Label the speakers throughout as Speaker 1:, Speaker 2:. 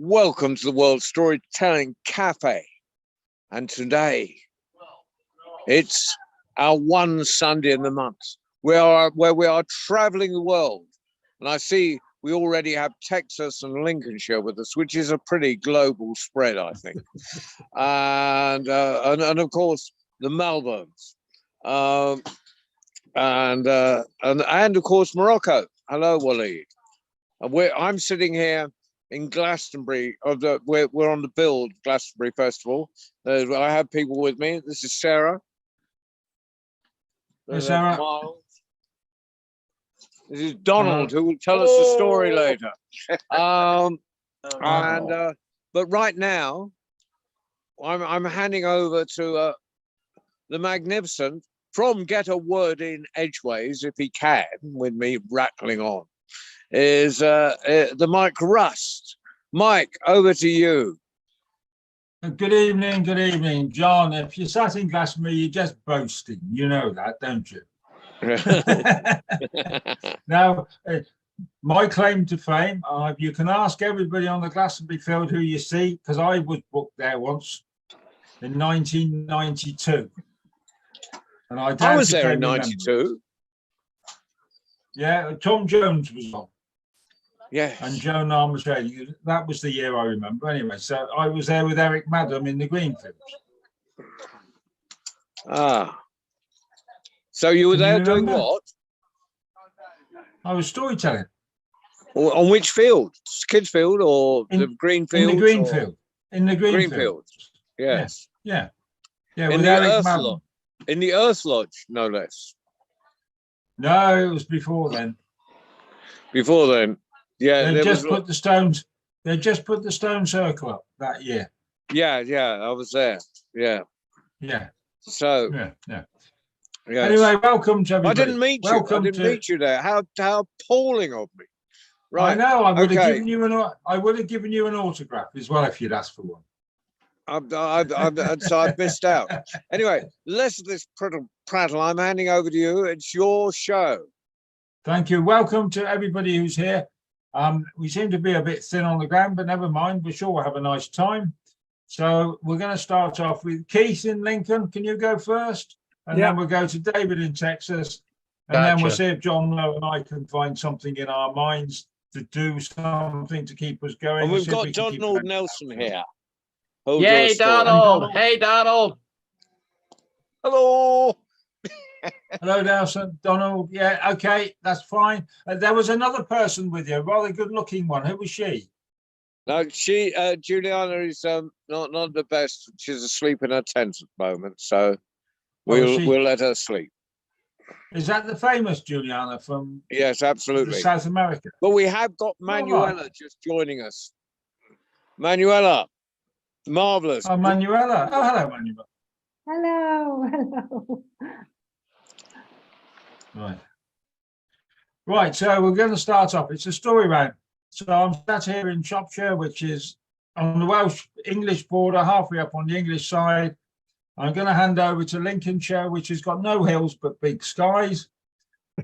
Speaker 1: Welcome to the World Storytelling Cafe. And today, it's our one Sunday in the month where we are traveling the world. And I see we already have Texas and Lincolnshire with us, which is a pretty global spread, I think. and of course, the Melbournes. And of course, Morocco. Hello, Waleed. I'm sitting here in Glastonbury. We're on the Build Glastonbury Festival. I have people with me. This is Sarah.
Speaker 2: Hey, Sarah.
Speaker 1: Miles. This is Donald, who will tell us the story later. But right now, I'm handing over to the magnificent, from Get a Word in Edgeways, if he can, with me rattling on, is the Mike Rust. Mike, over to you.
Speaker 2: Good evening, John. If you sat in Glastonbury, you're just boasting. You know that, don't you? Now, my claim to fame, you can ask everybody on the Glastonbury field who you see, because I was booked there once in 1992. And I
Speaker 1: was there in 92.
Speaker 2: Yeah, Tom Jones was on.
Speaker 1: Yeah.
Speaker 2: And Joan Armstrong. That was the year I remember. Anyway, so I was there with Eric Madden in the Greenfields.
Speaker 1: Ah. So you were there doing what?
Speaker 2: I was storytelling.
Speaker 1: On which field? Kids field or the Greenfields?
Speaker 2: In the Greenfield. In the
Speaker 1: Greenfields. Yes.
Speaker 2: Yeah.
Speaker 1: In the Earth Lodge. In the Earth Lodge, no less.
Speaker 2: No, it was before then.
Speaker 1: Before then. Yeah.
Speaker 2: They just put the stones. They just put the stone circle up that year.
Speaker 1: Yeah, I was there. Yeah. So.
Speaker 2: Yeah.
Speaker 1: Yes.
Speaker 2: Anyway, welcome to everybody.
Speaker 1: I didn't meet you. I didn't meet you there. How appalling of me. Right.
Speaker 2: I know. I would have given you an autograph as well if you'd asked for one.
Speaker 1: So I've missed out. Anyway, less of this prattle. I'm handing over to you. It's your show.
Speaker 2: Thank you. Welcome to everybody who's here. We seem to be a bit thin on the ground, but never mind. We're sure we'll have a nice time. So we're going to start off with Keith in Lincoln. Can you go first? And then we'll go to David in Texas. And then we'll see if John and I can find something in our minds to do something to keep us going.
Speaker 1: And we've got Donald Nelson here.
Speaker 3: Yay, Donald. Hey, Donald.
Speaker 1: Hello.
Speaker 2: Hello, Nelson. Donald. Yeah, okay, that's fine. There was another person with you, a rather good-looking one. Who was she?
Speaker 1: No, Juliana is not the best. She's asleep in her tent at the moment, so we'll let her sleep.
Speaker 2: Is that the famous Juliana from?
Speaker 1: Yes, absolutely.
Speaker 2: South America.
Speaker 1: But we have got Manuela just joining us. Manuela, marvelous.
Speaker 2: Oh, Manuela. Oh, hello, Manuela.
Speaker 4: Hello.
Speaker 2: Right. So we're going to start off. It's a story round. So I'm sat here in Shropshire, which is on the Welsh-English border, halfway up on the English side. I'm going to hand over to Lincolnshire, which has got no hills but big skies,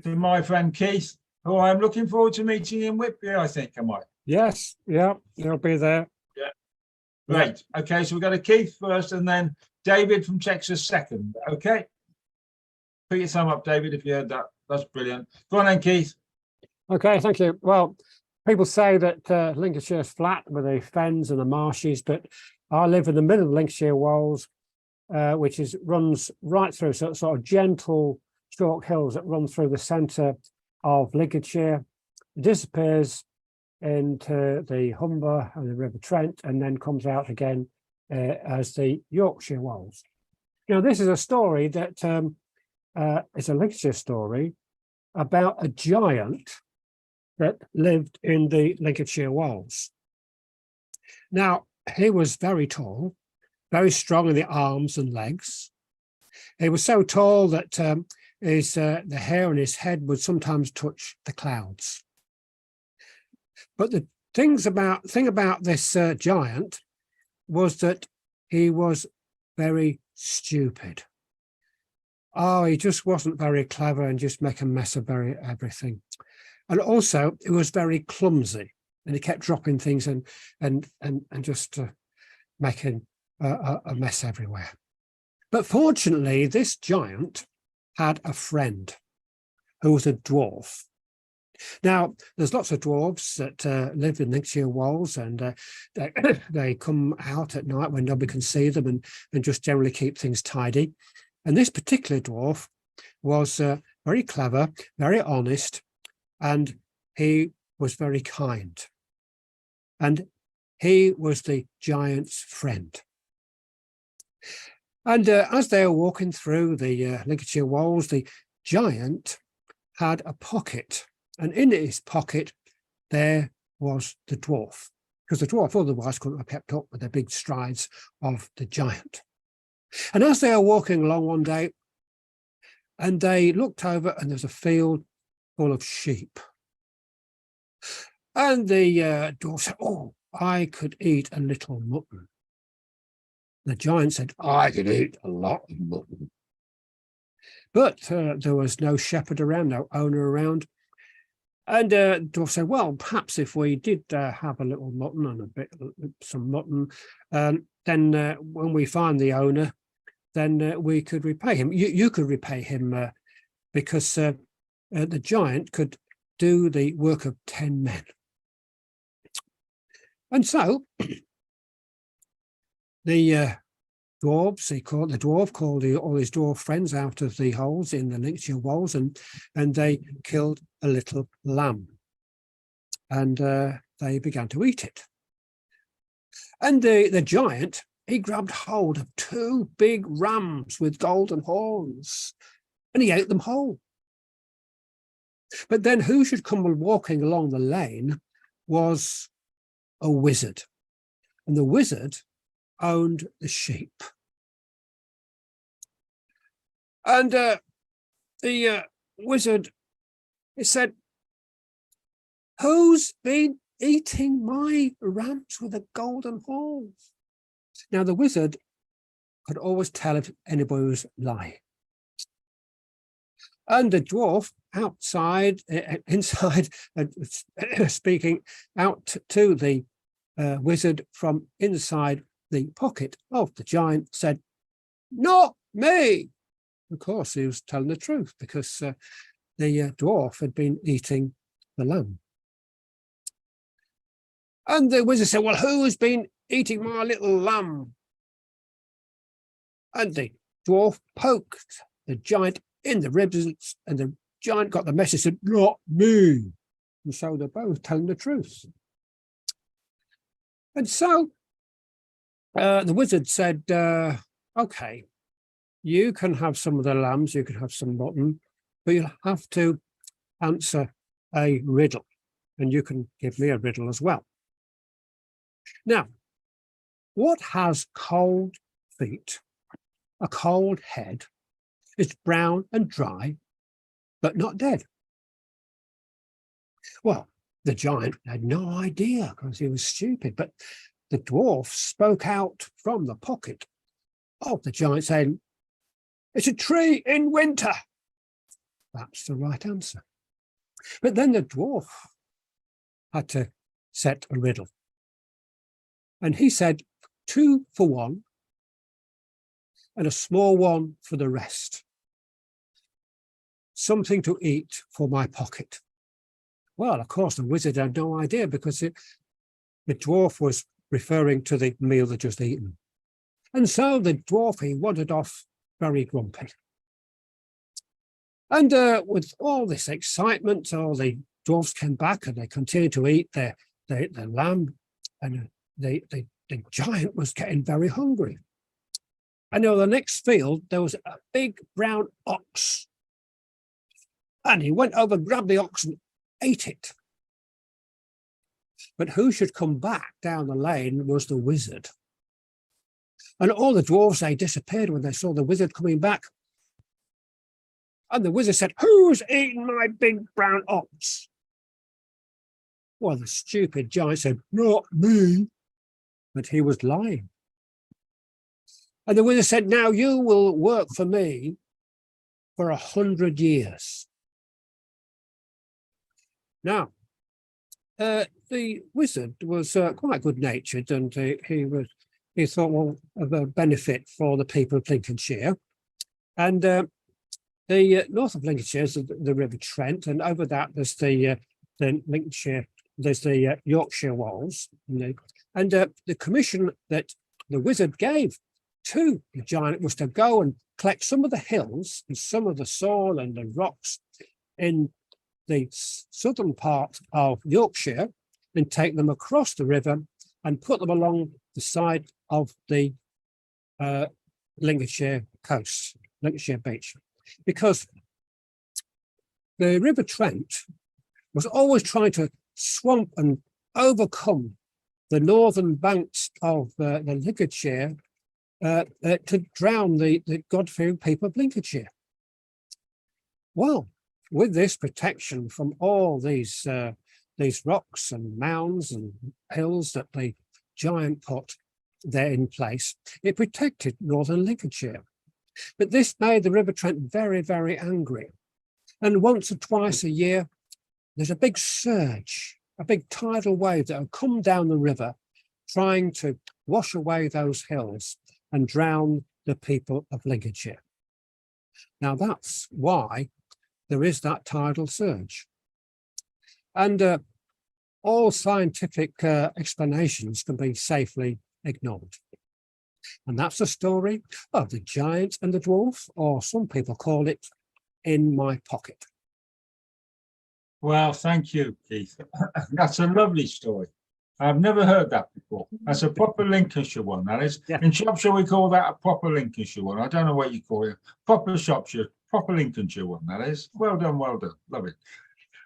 Speaker 2: to my friend Keith, who I'm looking forward to meeting in Whitby, I think, am I?
Speaker 5: Yes, yeah, he'll be there.
Speaker 2: Yeah. Great. Okay, so we've got a Keith first and then David from Texas second. Okay. Put your thumb up, David, if you heard that. That's brilliant. Go on then, Keith.
Speaker 5: Okay, thank you. Well, people say that Lincolnshire is flat with the fens and the marshes, but I live in the middle of the Lincolnshire Wolds, which runs right through, so sort of gentle chalk hills that run through the centre of Lincolnshire. It disappears into the Humber and the River Trent, and then comes out again as the Yorkshire Wolds. Now, this is a story that is a Lincolnshire story about a giant that lived in the Lincolnshire Wolds. Now, he was very tall, very strong in the arms and legs. He was so tall that the hair on his head would sometimes touch the clouds. But the thing about this giant was that he was very stupid. Oh, he just wasn't very clever and just make a mess of everything. And also, he was very clumsy. and he kept dropping things and just making a mess everywhere. But fortunately, this giant had a friend who was a dwarf. Now, there's lots of dwarves that live in Lincolnshire Wolds, and they come out at night when nobody can see them and just generally keep things tidy. And this particular dwarf was very clever, very honest, and he was very kind. And he was the giant's friend. And as they were walking through the Lincolnshire Wolds, the giant had a pocket. And in his pocket, there was the dwarf, because the dwarf otherwise couldn't have kept up with the big strides of the giant. And as they were walking along one day, and they looked over, and there's a field full of sheep. And the dwarf said, "Oh, I could eat a little mutton." The giant said, "I could eat a lot of mutton." But there was no shepherd around, no owner around. And dwarf said, "Well, perhaps if we did have a little mutton and some mutton, then when we find the owner, then we could repay him. You could repay him because the giant could do the work of 10 men. And so the dwarf called all his dwarf friends out of the holes in the Lincolnshire Wolds, and they killed a little lamb, and they began to eat it. And the giant, he grabbed hold of 2 big rams with golden horns, and he ate them whole. But then who should come walking along the lane was a wizard, and the wizard owned the sheep. And the wizard, he said, "Who's been eating my rams with the golden horns?" Now, the wizard could always tell if anybody was lying. And the dwarf inside, speaking out to the wizard from inside the pocket of the giant, said, "Not me." Of course, he was telling the truth, because the dwarf had been eating the lamb. And the wizard said, "Well, who has been eating my little lamb?" And the dwarf poked the giant in the ribs, and the giant got the message, said, "Not me." And so they're both telling the truth. And so the wizard said, "Okay, you can have some of the lambs, you can have some mutton, but you'll have to answer a riddle, and you can give me a riddle as well." Now, what has cold feet, a cold head, is brown and dry, but not dead? Well, the giant had no idea, because he was stupid, but the dwarf spoke out from the pocket of the giant, saying, "It's a tree in winter." That's the right answer. But then the dwarf had to set a riddle. And he said, 2 for 1 and a small one for the rest. Something to eat for my pocket. Well, of course, the wizard had no idea, because the dwarf was referring to the meal they'd just eaten. And so the dwarf, he wandered off very grumpy. And with all this excitement, all the dwarfs came back, and they continued to eat their lamb, and the giant was getting very hungry. And in the next field, there was a big brown ox. And he went over, grabbed the ox, and ate it. But who should come back down the lane was the wizard. And all the dwarves, they disappeared when they saw the wizard coming back. And the wizard said, "Who's eaten my big brown ox?" Well, the stupid giant said, "Not me." But he was lying. And the wizard said, "Now you will work for me for 100 years. Now, the wizard was quite good natured, and he thought, well, of a benefit for the people of Lincolnshire. And the north of Lincolnshire is the River Trent, and over that there's the Lincolnshire, there's the Yorkshire Wolds, and the commission that the wizard gave to the giant was to go and collect some of the hills and some of the soil and the rocks in the southern part of Yorkshire and take them across the river and put them along the side of the Lincolnshire coast, Lincolnshire beach, because the River Trent was always trying to swamp and overcome the northern banks of the Lincolnshire to drown the God-fearing people of Lincolnshire. Well, with this protection from all these rocks and mounds and hills that the giant put there in place, it protected northern Lincolnshire. But this made the River Trent very, very angry. And once or twice a year, there's a big surge, a big tidal wave that will come down the river, trying to wash away those hills and drown the people of Lincolnshire. Now that's why there is that tidal surge. And all scientific explanations can be safely ignored. And that's the story of the giant and the dwarf, or some people call it In My Pocket.
Speaker 2: Well, thank you, Keith. That's a lovely story. I've never heard that before. That's a proper Lincolnshire one, that is.
Speaker 5: Yeah.
Speaker 2: In Shropshire, we call that a proper Lincolnshire one. I don't know what you call it. Proper Shropshire, proper Lincolnshire one, that is. Well done, well done. Love it.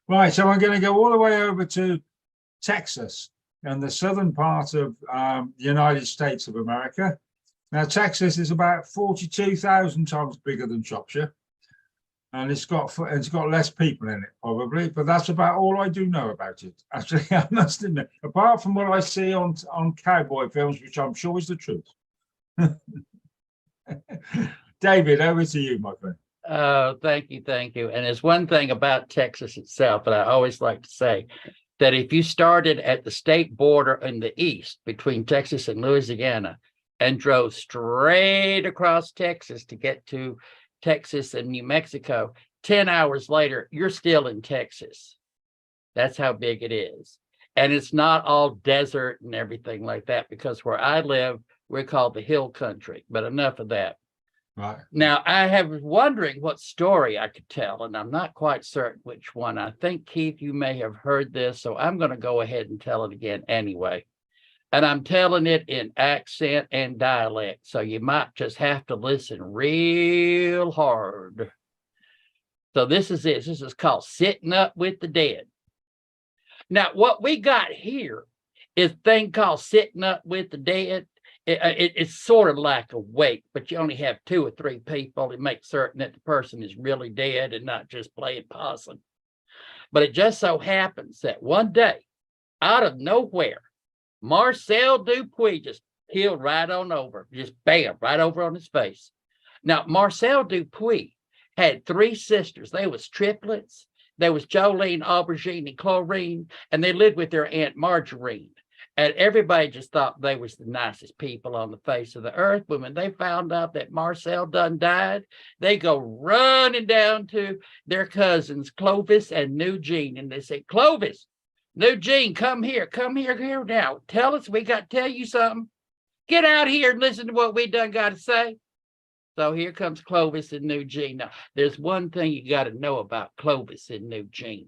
Speaker 2: Right, so I'm going to go all the way over to Texas and the southern part of the United States of America. Now, Texas is about 42,000 times bigger than Shropshire. And it's got less people in it, probably, but that's about all I do know about it. Actually, I must admit, apart from what I see on cowboy films, which I'm sure is the truth. David, over to you, my friend.
Speaker 3: Oh, thank you, thank you. And there's one thing about Texas itself that I always like to say, that if you started at the state border in the east between Texas and Louisiana and drove straight across Texas to get to Texas and New Mexico, 10 hours later, you're still in Texas. That's how big it is. And it's not all desert and everything like that, because where I live, we're called the hill country, but enough of that.
Speaker 2: Right.
Speaker 3: Now, I have wondering what story I could tell, and I'm not quite certain which one. I think, Keith, you may have heard this, so I'm going to go ahead and tell it again anyway. And I'm telling it in accent and dialect, so you might just have to listen real hard. So this is it. This is called Sitting Up with the Dead. Now, what we got here is a thing called Sitting Up with the Dead. It's sort of like a wake, but you only have 2 or 3 people to make certain that the person is really dead and not just playing possum. But it just so happens that one day, out of nowhere, Marcel Dupuis just peeled right on over, just bam, right over on his face. Now, Marcel Dupuis had 3 sisters. They was triplets. There was Jolene, Aubergine, and Chlorine, and they lived with their Aunt Margarine. And everybody just thought they was the nicest people on the face of the earth. But when they found out that Marcel done died, they go running down to their cousins, Clovis and Eugene, and they say, Clovis, Eugene, come here now. Tell us, we got to tell you something. Get out here and listen to what we done got to say. So here comes Clovis and Eugene. Now, there's one thing you got to know about Clovis and Eugene.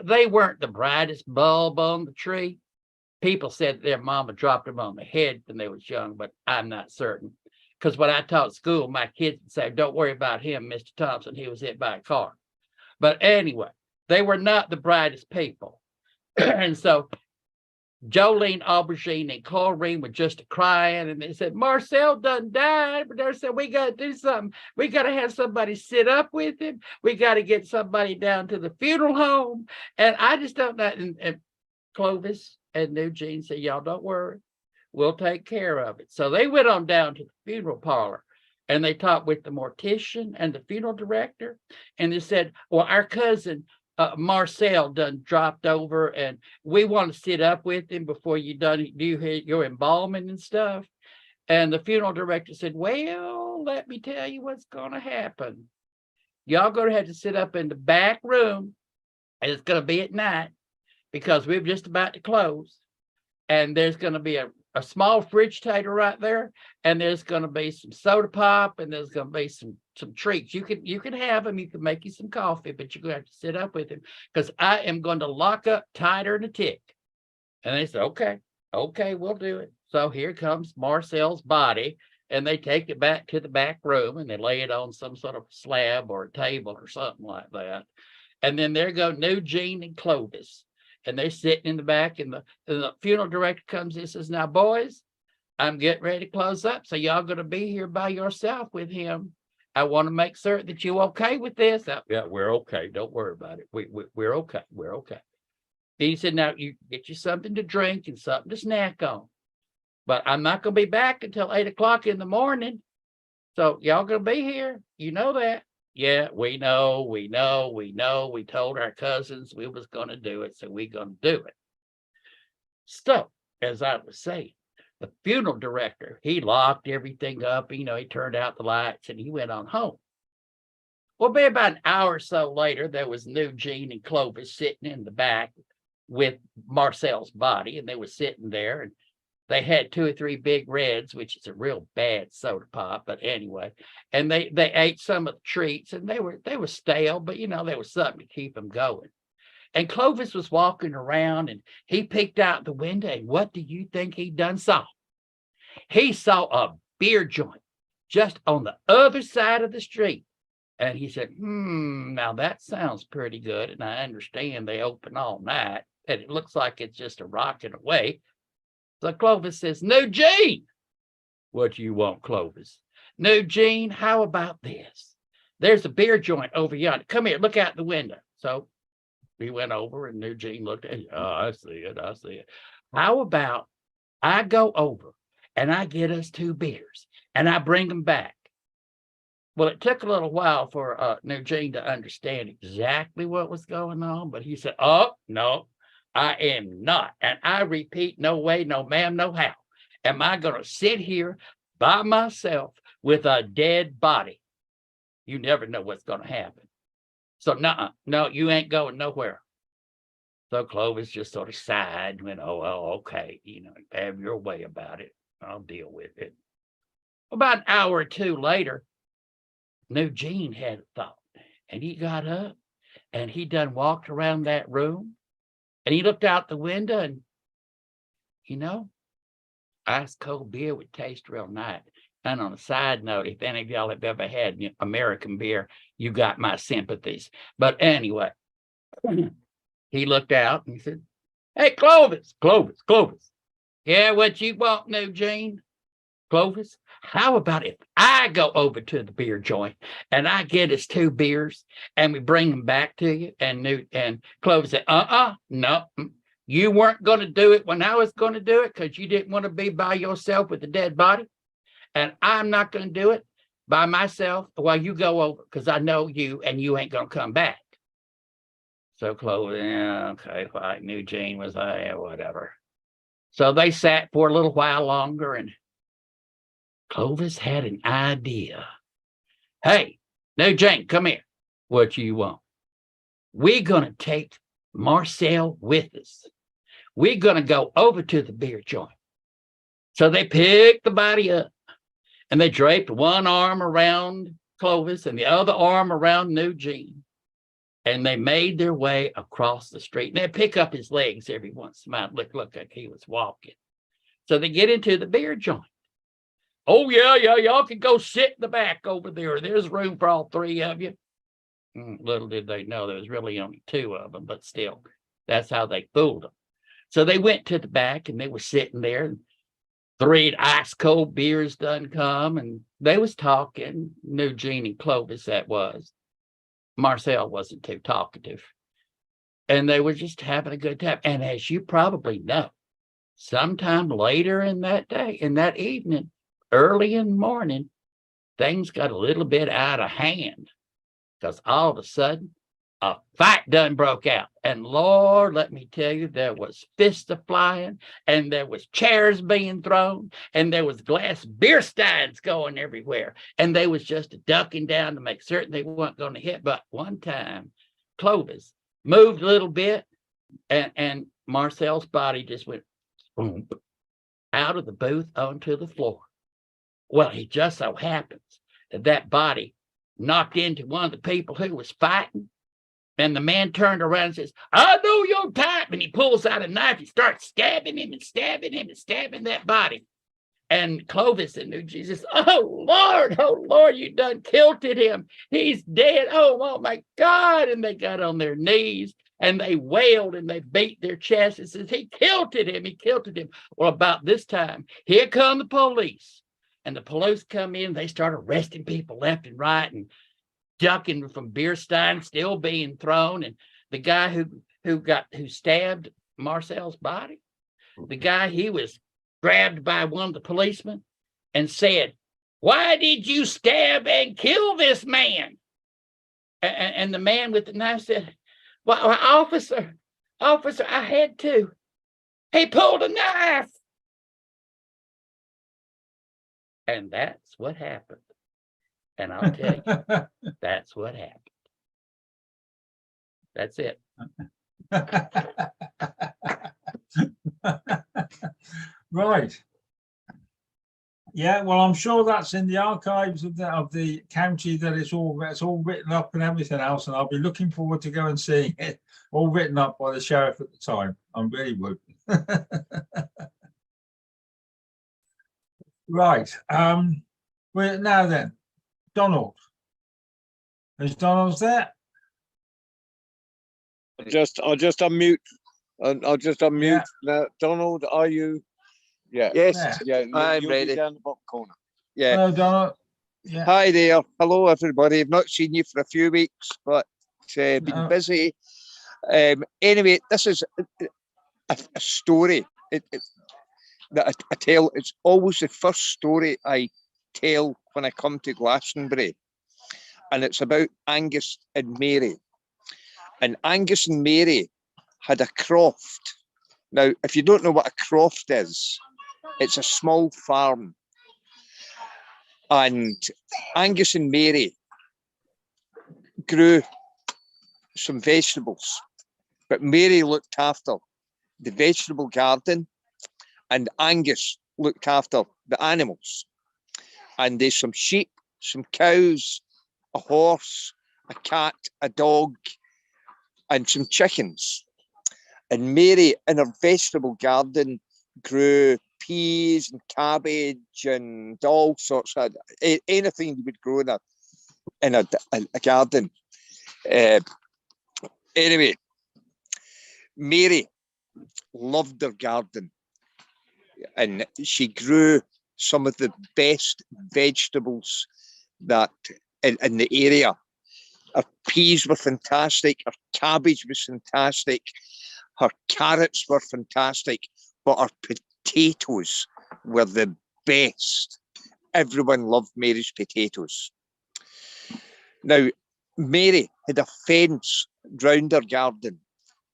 Speaker 3: They weren't the brightest bulb on the tree. People said their mama dropped them on the head when they was young, but I'm not certain. Because when I taught school, my kids would say, don't worry about him, Mr. Thompson. He was hit by a car. But anyway, they were not the brightest people. And so Jolene, Aubergine, and Chlorine were just crying, and they said, Marcel done died. But they said, we got to do something. We got to have somebody sit up with him. We got to get somebody down to the funeral home. And I just don't know. And Clovis and Eugene said, y'all don't worry. We'll take care of it. So they went on down to the funeral parlor, and they talked with the mortician and the funeral director. And they said, well, our cousin Marcel done dropped over, and we want to sit up with him before you do your embalming and stuff. And the funeral director said, well, let me tell you what's going to happen. Y'all going to have to sit up in the back room, and it's going to be at night because we're just about to close. And there's going to be a small fridge table right there, and there's going to be some soda pop, and there's going to be some treats. You can have them. You can make you some coffee, but you're going to have to sit up with him because I am going to lock up tighter than a tick. And they said, okay, we'll do it. So here comes Marcel's body, and they take it back to the back room, and they lay it on some sort of slab or a table or something like that. And then there go Eugene and Clovis. And they're sitting in the back, and the funeral director comes in and says, now, boys, I'm getting ready to close up. So y'all going to be here by yourself with him. I want to make certain that you're okay with this. Yeah, we're okay. Don't worry about it. We're okay. We're okay. Then he said, now, you get you something to drink and something to snack on. But I'm not going to be back until 8 o'clock in the morning. So y'all going to be here. You know that. Yeah, we know. We told our cousins we was going to do it, so we're going to do it. So, as I was saying, the funeral director, he locked everything up. He turned out the lights, and he went on home. Well, be about an hour or so later, there was Eugene and Clovis sitting in the back with Marcel's body, and they were sitting there, and they had 2 or 3 big reds, which is a real bad soda pop, but anyway. And they ate some of the treats, and they were stale, but there was something to keep them going. And Clovis was walking around, and he peeked out the window, and what do you think he done saw? He saw a beer joint just on the other side of the street. And he said, now that sounds pretty good. And I understand they open all night, and it looks like it's just a rocking away. So Clovis says, Eugene, what do you want, Clovis? Eugene, how about this? There's a beer joint over yonder. Come here, look out the window. So we went over, and Eugene looked at it. Oh, I see it. How about I go over and I get us 2 beers and I bring them back? Well, it took a little while for Eugene to understand exactly what was going on, but he said, oh, no. I am not. And I repeat, no way, no ma'am, no how. Am I going to sit here by myself with a dead body? You never know what's going to happen. So no, you ain't going nowhere. So Clovis just sort of sighed and went, oh, okay. Have your way about it. I'll deal with it. About an hour or 2 later, Eugene had a thought, and he got up, and he done walked around that room. And he looked out the window, and, ice cold beer would taste real nice. And on a side note, if any of y'all have ever had American beer, you got my sympathies. But anyway, he looked out and he said, hey, Clovis. Yeah, what you want, Eugene? Clovis, how about if I go over to the beer joint and I get us 2 beers and we bring them back to you? And Clovis said, no, you weren't going to do it when I was going to do it because you didn't want to be by yourself with a dead body. And I'm not going to do it by myself while you go over because I know you and you ain't going to come back. So Clovis, yeah, okay, I knew Eugene was, yeah, whatever. So they sat for a little while longer, and Clovis had an idea. Hey, Eugene, come here. What you want? We're going to take Marcel with us. We're going to go over to the beer joint. So they picked the body up, and they draped one arm around Clovis and the other arm around Eugene. And they made their way across the street. And they pick up his legs every once in a while. Look like he was walking. So they get into the beer joint. Oh, yeah, y'all can go sit in the back over there. There's room for all 3 of you. Little did they know there was really only 2 of them, but still, that's how they fooled them. So they went to the back, and they were sitting there, and 3 ice cold beers done come, and they was talking. Eugene and Clovis, that was. Marcel wasn't too talkative. And they were just having a good time. And as you probably know, sometime later in that day, in that evening, early in the morning, things got a little bit out of hand because all of a sudden, a fight done broke out. And Lord, let me tell you, there was fists a flying, and there was chairs being thrown, and there was glass beer steins going everywhere. And they was just ducking down to make certain they weren't going to hit. But one time, Clovis moved a little bit, and Marcel's body just went boom, out of the booth onto the floor. Well, it just so happens that that body knocked into one of the people who was fighting. And the man turned around and says, I know your type. And he pulls out a knife. He starts stabbing him and stabbing him and stabbing that body. And Clovis and knew Jesus, oh, Lord, you done kilted him. He's dead. Oh, my God. And they got on their knees and they wailed and they beat their chests and says, he kilted him. He kilted him. Well, about this time, here come the police. And the police come in. They start arresting people left and right and ducking from beer steins still being thrown. And the guy who stabbed Marcel's body, the guy, he was grabbed by one of the policemen and said, why did you stab and kill this man? And the man with the knife said, well, officer, I had to. He pulled a knife. And that's what happened. And I'll tell you, that's what happened. That's it.
Speaker 2: Right. Yeah, well, I'm sure that's in the archives of the county, that it's all written up and everything else, and I'll be looking forward to go and seeing it all written up by the sheriff at the time. I really would. Right. Well, now then, Donald. Is Donald there?
Speaker 1: I'll just unmute. I'll just unmute.
Speaker 2: Yeah.
Speaker 1: Now, Donald, are you? Yeah.
Speaker 4: Yes,
Speaker 1: Yeah.
Speaker 4: I'm
Speaker 1: you'll be
Speaker 4: ready.
Speaker 1: down the bottom corner.
Speaker 4: Yeah.
Speaker 2: Hello, Donald. Yeah.
Speaker 4: Hi there. Hello, everybody. I've not seen you for a few weeks, but been
Speaker 2: No.
Speaker 4: busy. Anyway, this is a story that I tell. It's always the first story I tell when I come to Glastonbury, and it's about Angus and Mary. And Angus and Mary had a croft. Now, if you don't know what a croft is, it's a small farm. And Angus and Mary grew some vegetables, but Mary looked after the vegetable garden and Angus looked after the animals. And there's some sheep, some cows, a horse, a cat, a dog, and some chickens. And Mary, in her vegetable garden, grew peas and cabbage and all sorts of anything you would grow in a garden. Anyway, Mary loved her garden, and she grew some of the best vegetables that in the area. Her peas were fantastic, her cabbage was fantastic, her carrots were fantastic, but her potatoes were the best. Everyone loved Mary's potatoes. Now, Mary had a fence round her garden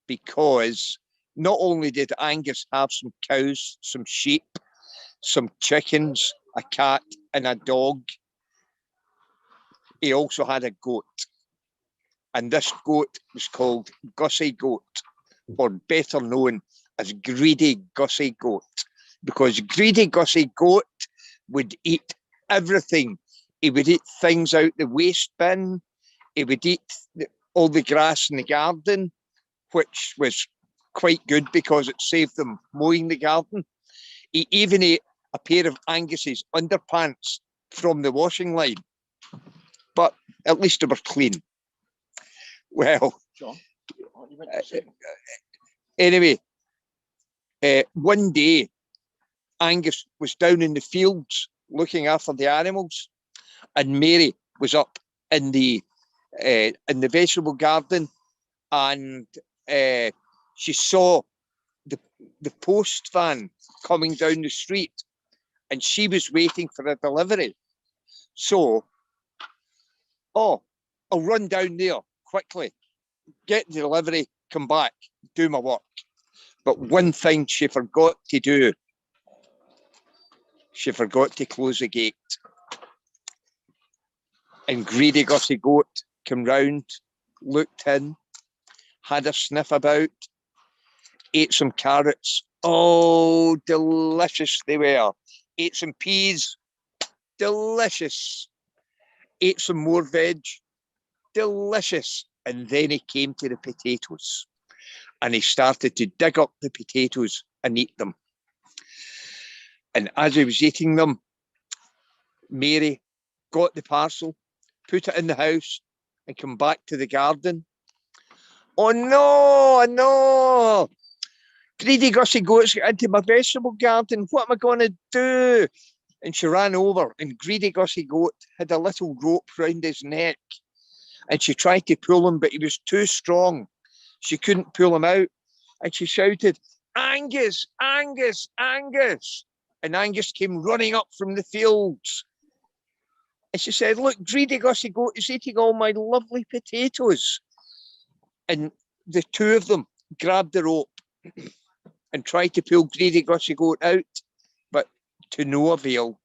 Speaker 4: because not only did Angus have some cows, some sheep, some chickens, a cat and a dog, he also had a goat. And this goat was called Gussie Goat, or better known as Greedy Gussie Goat, because Greedy Gussie Goat would eat everything. He would eat things out the waste bin. He would eat all the grass in the garden, which was quite good because it saved them mowing the garden. He even ate a pair of Angus's underpants from the washing line, but at least they were clean. Well, anyway, one day Angus was down in the fields looking after the animals, and Mary was up in the vegetable garden, and she saw the post van coming down the street, and she was waiting for a delivery. So, I'll run down there quickly. get the delivery, come back, do my work. But one thing she forgot to do, she forgot to close the gate. And greedy Gussie Goat came round, looked in, had a sniff about, ate some carrots. Oh, delicious they were. Ate some peas, delicious. Ate some more veg, delicious. And then he came to the potatoes and he started to dig up the potatoes and eat them. And as he was eating them, Mary got the parcel, put it in the house and come back to the garden. Oh no, no. Greedy Gussie Goat's got into my vegetable garden. What am I going to do? And she ran over and Greedy Gussie Goat had a little rope round his neck. And she tried to pull him, but he was too strong. She couldn't pull him out. And she shouted, Angus, Angus, Angus. And Angus came running up from the fields. And she said, look, Greedy Gussie Goat is eating all my lovely potatoes. And the two of them grabbed the rope and tried to pull Greedy Gussie Goat out, but to no avail.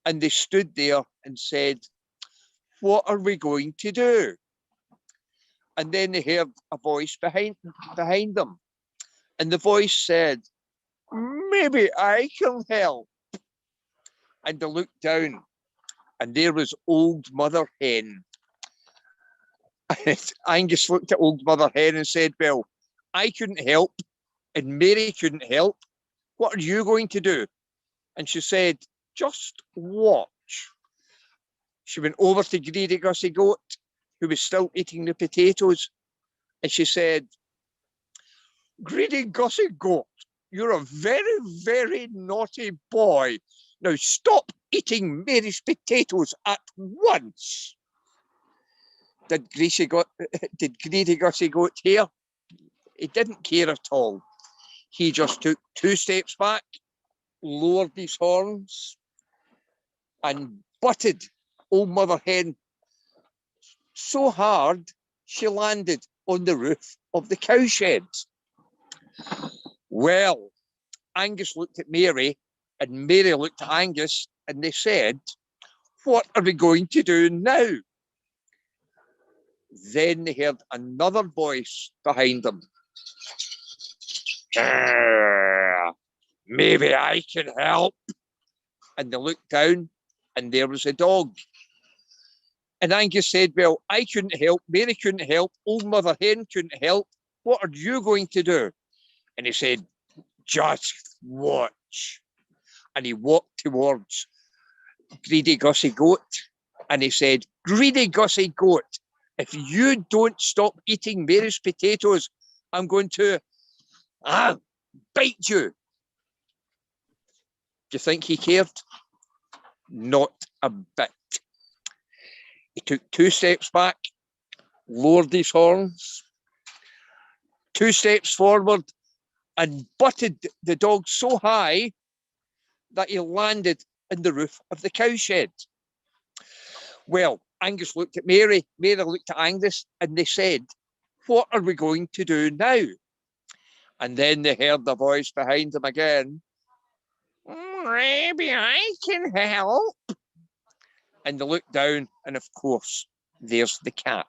Speaker 4: And they stood there and said, what are we going to do? And then they heard a voice behind them. And the voice said, maybe I can help. And they looked down and there was old Mother Hen. And Angus looked at old Mother Hen and said, well, I couldn't help and Mary couldn't help. What are you going to do? And she said, just watch. She went over to Greedy Gussie Goat, who was still eating the potatoes, and she said, Greedy Gussie Goat, you're a very, very naughty boy. Now stop eating Mary's potatoes at once. Did Greedy Gussie Goat hear? He didn't care at all. He just took 2 steps back, lowered his horns, and butted old Mother Hen so hard she landed on the roof of the cowshed. Well, Angus looked at Mary and Mary looked at Angus and they said, what are we going to do now? Then they heard another voice behind them. Maybe I can help. And they looked down and there was a dog. And Angus said, well, I couldn't help, Mary couldn't help, old Mother Hen couldn't help. What are you going to do? And he said, just watch. And he walked towards Greedy Gussie Goat and he said, Greedy Gussie Goat, if you don't stop eating Mary's potatoes, I'm going to bite you. Do you think he cared? Not a bit. He took 2 steps back, lowered his horns, 2 steps forward, and butted the dog so high that he landed in the roof of the cowshed. Well, Angus looked at Mary, Mary looked at Angus, and they said, what are we going to do now? And then they heard the voice behind them again. Maybe I can help. And they looked down, and of course, there's the cat.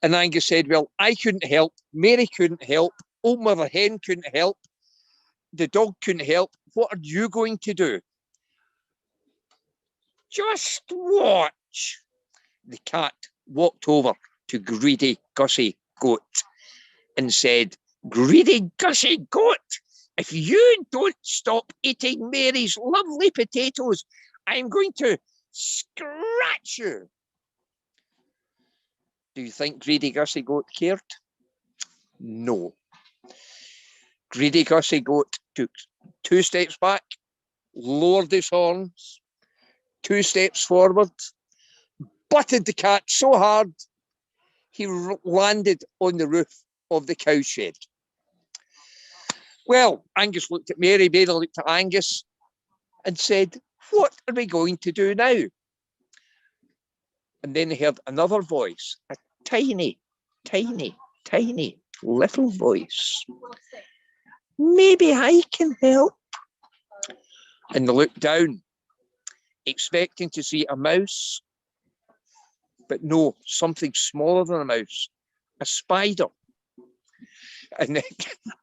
Speaker 4: And Angus said, well, I couldn't help, Mary couldn't help, old Mother Hen couldn't help, the dog couldn't help. What are you going to do? Just watch. The cat walked over to Greedy Gussie Goat and said, Greedy Gussie Goat, if you don't stop eating Mary's lovely potatoes, I'm going to scratch you. Do you think Greedy Gussie Goat cared? No. Greedy Gussie Goat took 2 steps back, lowered his horns, 2 steps forward, butted the cat so hard, he landed on the roof of the cowshed. Well, Angus looked at Mary, Mary looked at Angus and said, what are we going to do now? And then they heard another voice, a tiny, tiny, tiny little voice. Maybe I can help. And they looked down, expecting to see a mouse, but no, something smaller than a mouse, a spider. And then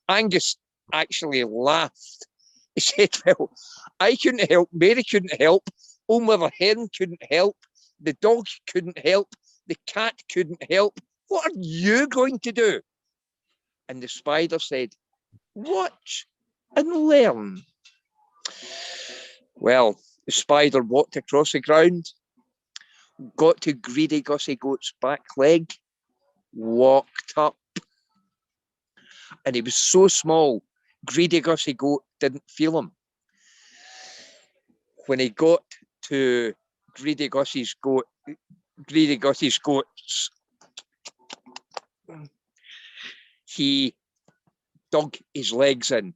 Speaker 4: Angus actually laughed. He said, well, I couldn't help, Mary couldn't help, Old Mother Hen couldn't help, the dog couldn't help, the cat couldn't help. What are you going to do? And the spider said, watch and learn. Well, the spider walked across the ground, got to Greedy Gussie Goat's back leg, walked up. And he was so small, Greedy Gussie Goat didn't feel him. When he got to Greedy Gussie's goats, he dug his legs in.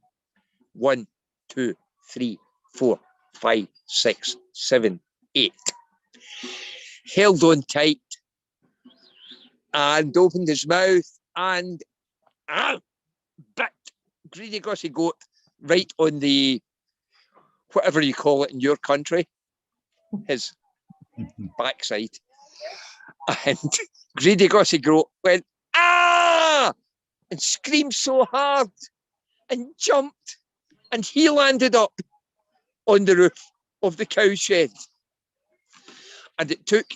Speaker 4: 1, 2, 3, 4, 5, 6, 7, 8. Held on tight and opened his mouth and bit Greedy Gussie Goat right on the, whatever you call it in your country, his backside. And Greedy Gussie Goat went, ah! And screamed so hard and jumped. And he landed up on the roof of the cow shed. And it took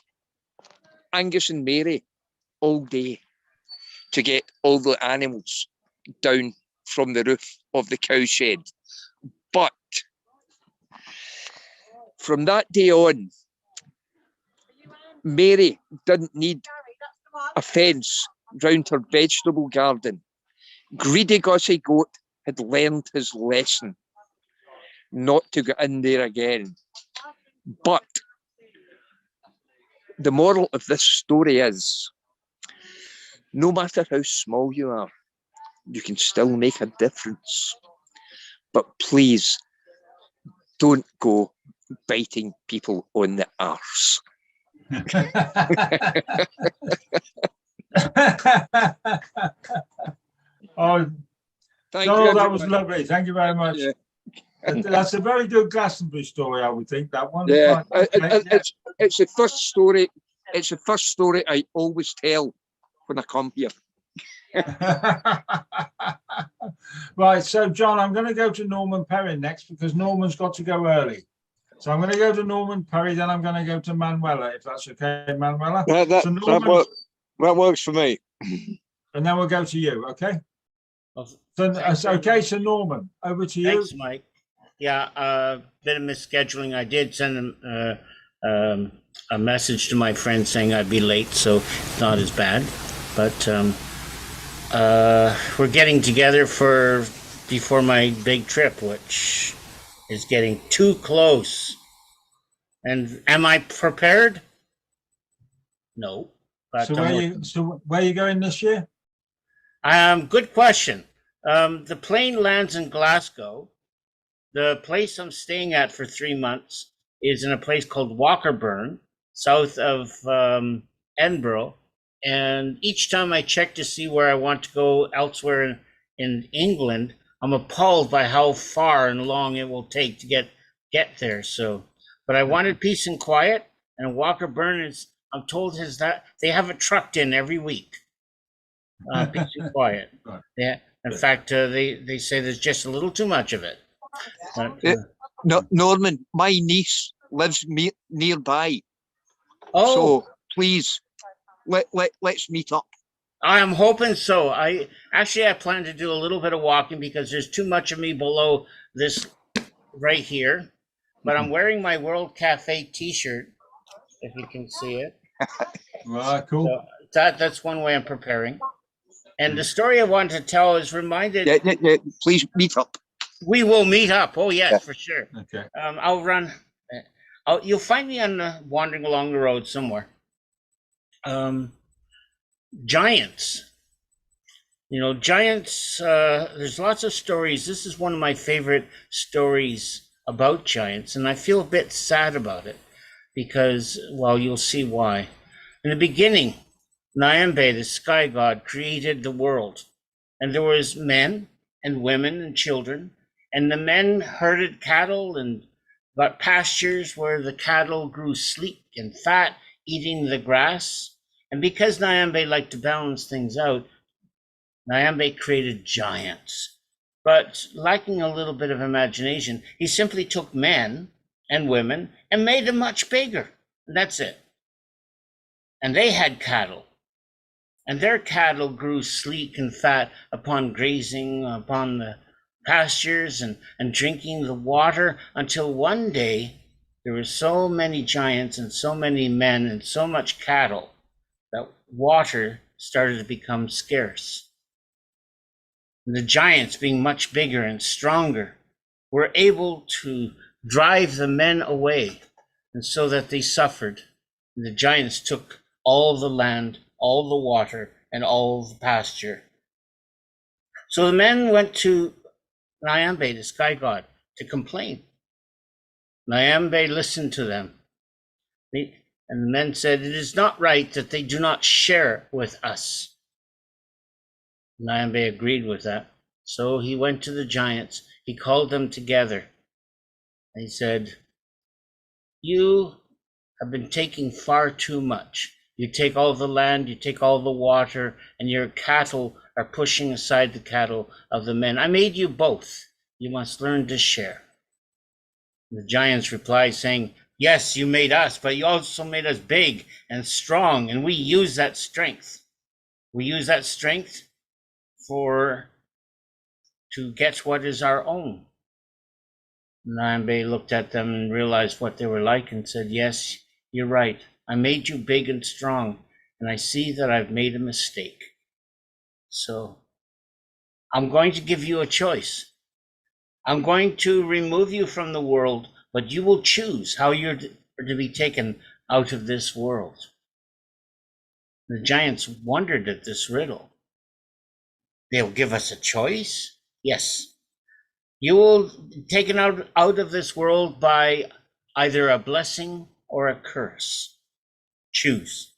Speaker 4: Angus and Mary all day to get all the animals down from the roof of the cow shed. But from that day on, Mary didn't need a fence round her vegetable garden. Greedy Gussie Goat had learned his lesson not to get in there again. But the moral of this story is, no matter how small you are, you can still make a difference. But please don't go biting people on the arse.
Speaker 2: Oh,
Speaker 4: Thank
Speaker 2: Donald,
Speaker 4: you,
Speaker 2: that was
Speaker 4: everybody.
Speaker 2: lovely. Thank you very much.
Speaker 4: Yeah.
Speaker 2: That's a very good Glastonbury story, I would think, that one.
Speaker 4: Yeah,
Speaker 2: Right, okay,
Speaker 4: it's the first story. It's the first story I always tell when I come here.
Speaker 2: Right, so John, I'm going to go to Norman Perry next because Norman's got to go early. So I'm going to go to Norman Perry, then I'm going to go to Manuela, if that's okay, Manuela. So Norman,
Speaker 1: That works for me.
Speaker 2: and then we'll go to you, okay?
Speaker 6: Well,
Speaker 2: So, okay, so Norman, over to you.
Speaker 6: thanks, Mike. Yeah, bit of misscheduling. I did send a message to my friend saying I'd be late, so it's not as bad. But we're getting together before my big trip, which is getting too close. And am I prepared? No. But
Speaker 2: So where are you going this year?
Speaker 6: good question. The plane lands in Glasgow. The place I'm staying at for 3 months is in a place called Walkerburn, south of Edinburgh. And each time I check to see where I want to go elsewhere in England, I'm appalled by how far and long it will take to get there. So, but I wanted peace and quiet, and Walkerburn is, I'm told, is that they have it trucked in every week. Peace and quiet.
Speaker 2: Right.
Speaker 6: Yeah. In fact, they say there's just a little too much of it. But,
Speaker 4: No, Norman, my niece lives nearby,
Speaker 6: oh,
Speaker 4: so please let's meet up.
Speaker 6: I'm hoping so. I plan to do a little bit of walking because there's too much of me below this right here. But I'm wearing my World Cafe T-shirt, if you can see it.
Speaker 2: Right, cool.
Speaker 6: So that's one way I'm preparing. And the story I wanted to tell is reminded.
Speaker 4: Yeah, please meet up.
Speaker 6: We will meet up. Oh yes,
Speaker 4: Yeah.
Speaker 6: for sure.
Speaker 2: Okay.
Speaker 6: I'll run. You'll find me on wandering along the road somewhere. Giants. You know, giants. There's lots of stories. This is one of my favorite stories about giants, and I feel a bit sad about it because, well, you'll see why. In the beginning, Nyambe, the sky god, created the world, and there was men and women and children, and the men herded cattle and got pastures where the cattle grew sleek and fat, eating the grass. And because Nyambe liked to balance things out, Nyambe created giants. But lacking a little bit of imagination, he simply took men and women and made them much bigger. And that's it. And they had cattle. And their cattle grew sleek and fat upon grazing upon the pastures and drinking the water, until one day there were so many giants and so many men and so much cattle that water started to become scarce. And the giants, being much bigger and stronger, were able to drive the men away, and so that they suffered. And the giants took all the land, all the water, and all the pasture. So the men went to Nyambe, the sky god, to complain. Nyambe listened to them. And the men said, "It is not right that they do not share with us." Nyambe agreed with that. So he went to the giants. He called them together. He said, "You have been taking far too much. You take all the land, you take all the water, and your cattle are pushing aside the cattle of the men. I made you both. You must learn to share." The giants replied, saying, "Yes, you made us, but you also made us big and strong, and we use that strength. We use that strength to get what is our own." Nyambe looked at them and realized what they were like and said, "Yes, you're right. I made you big and strong, and I see that I've made a mistake. So I'm going to give you a choice. I'm going to remove you from the world, but you will choose how you're to be taken out of this world." The giants wondered at this riddle. "They'll give us a choice?" "Yes. You will be taken out of this world by either a blessing or a curse. Choose."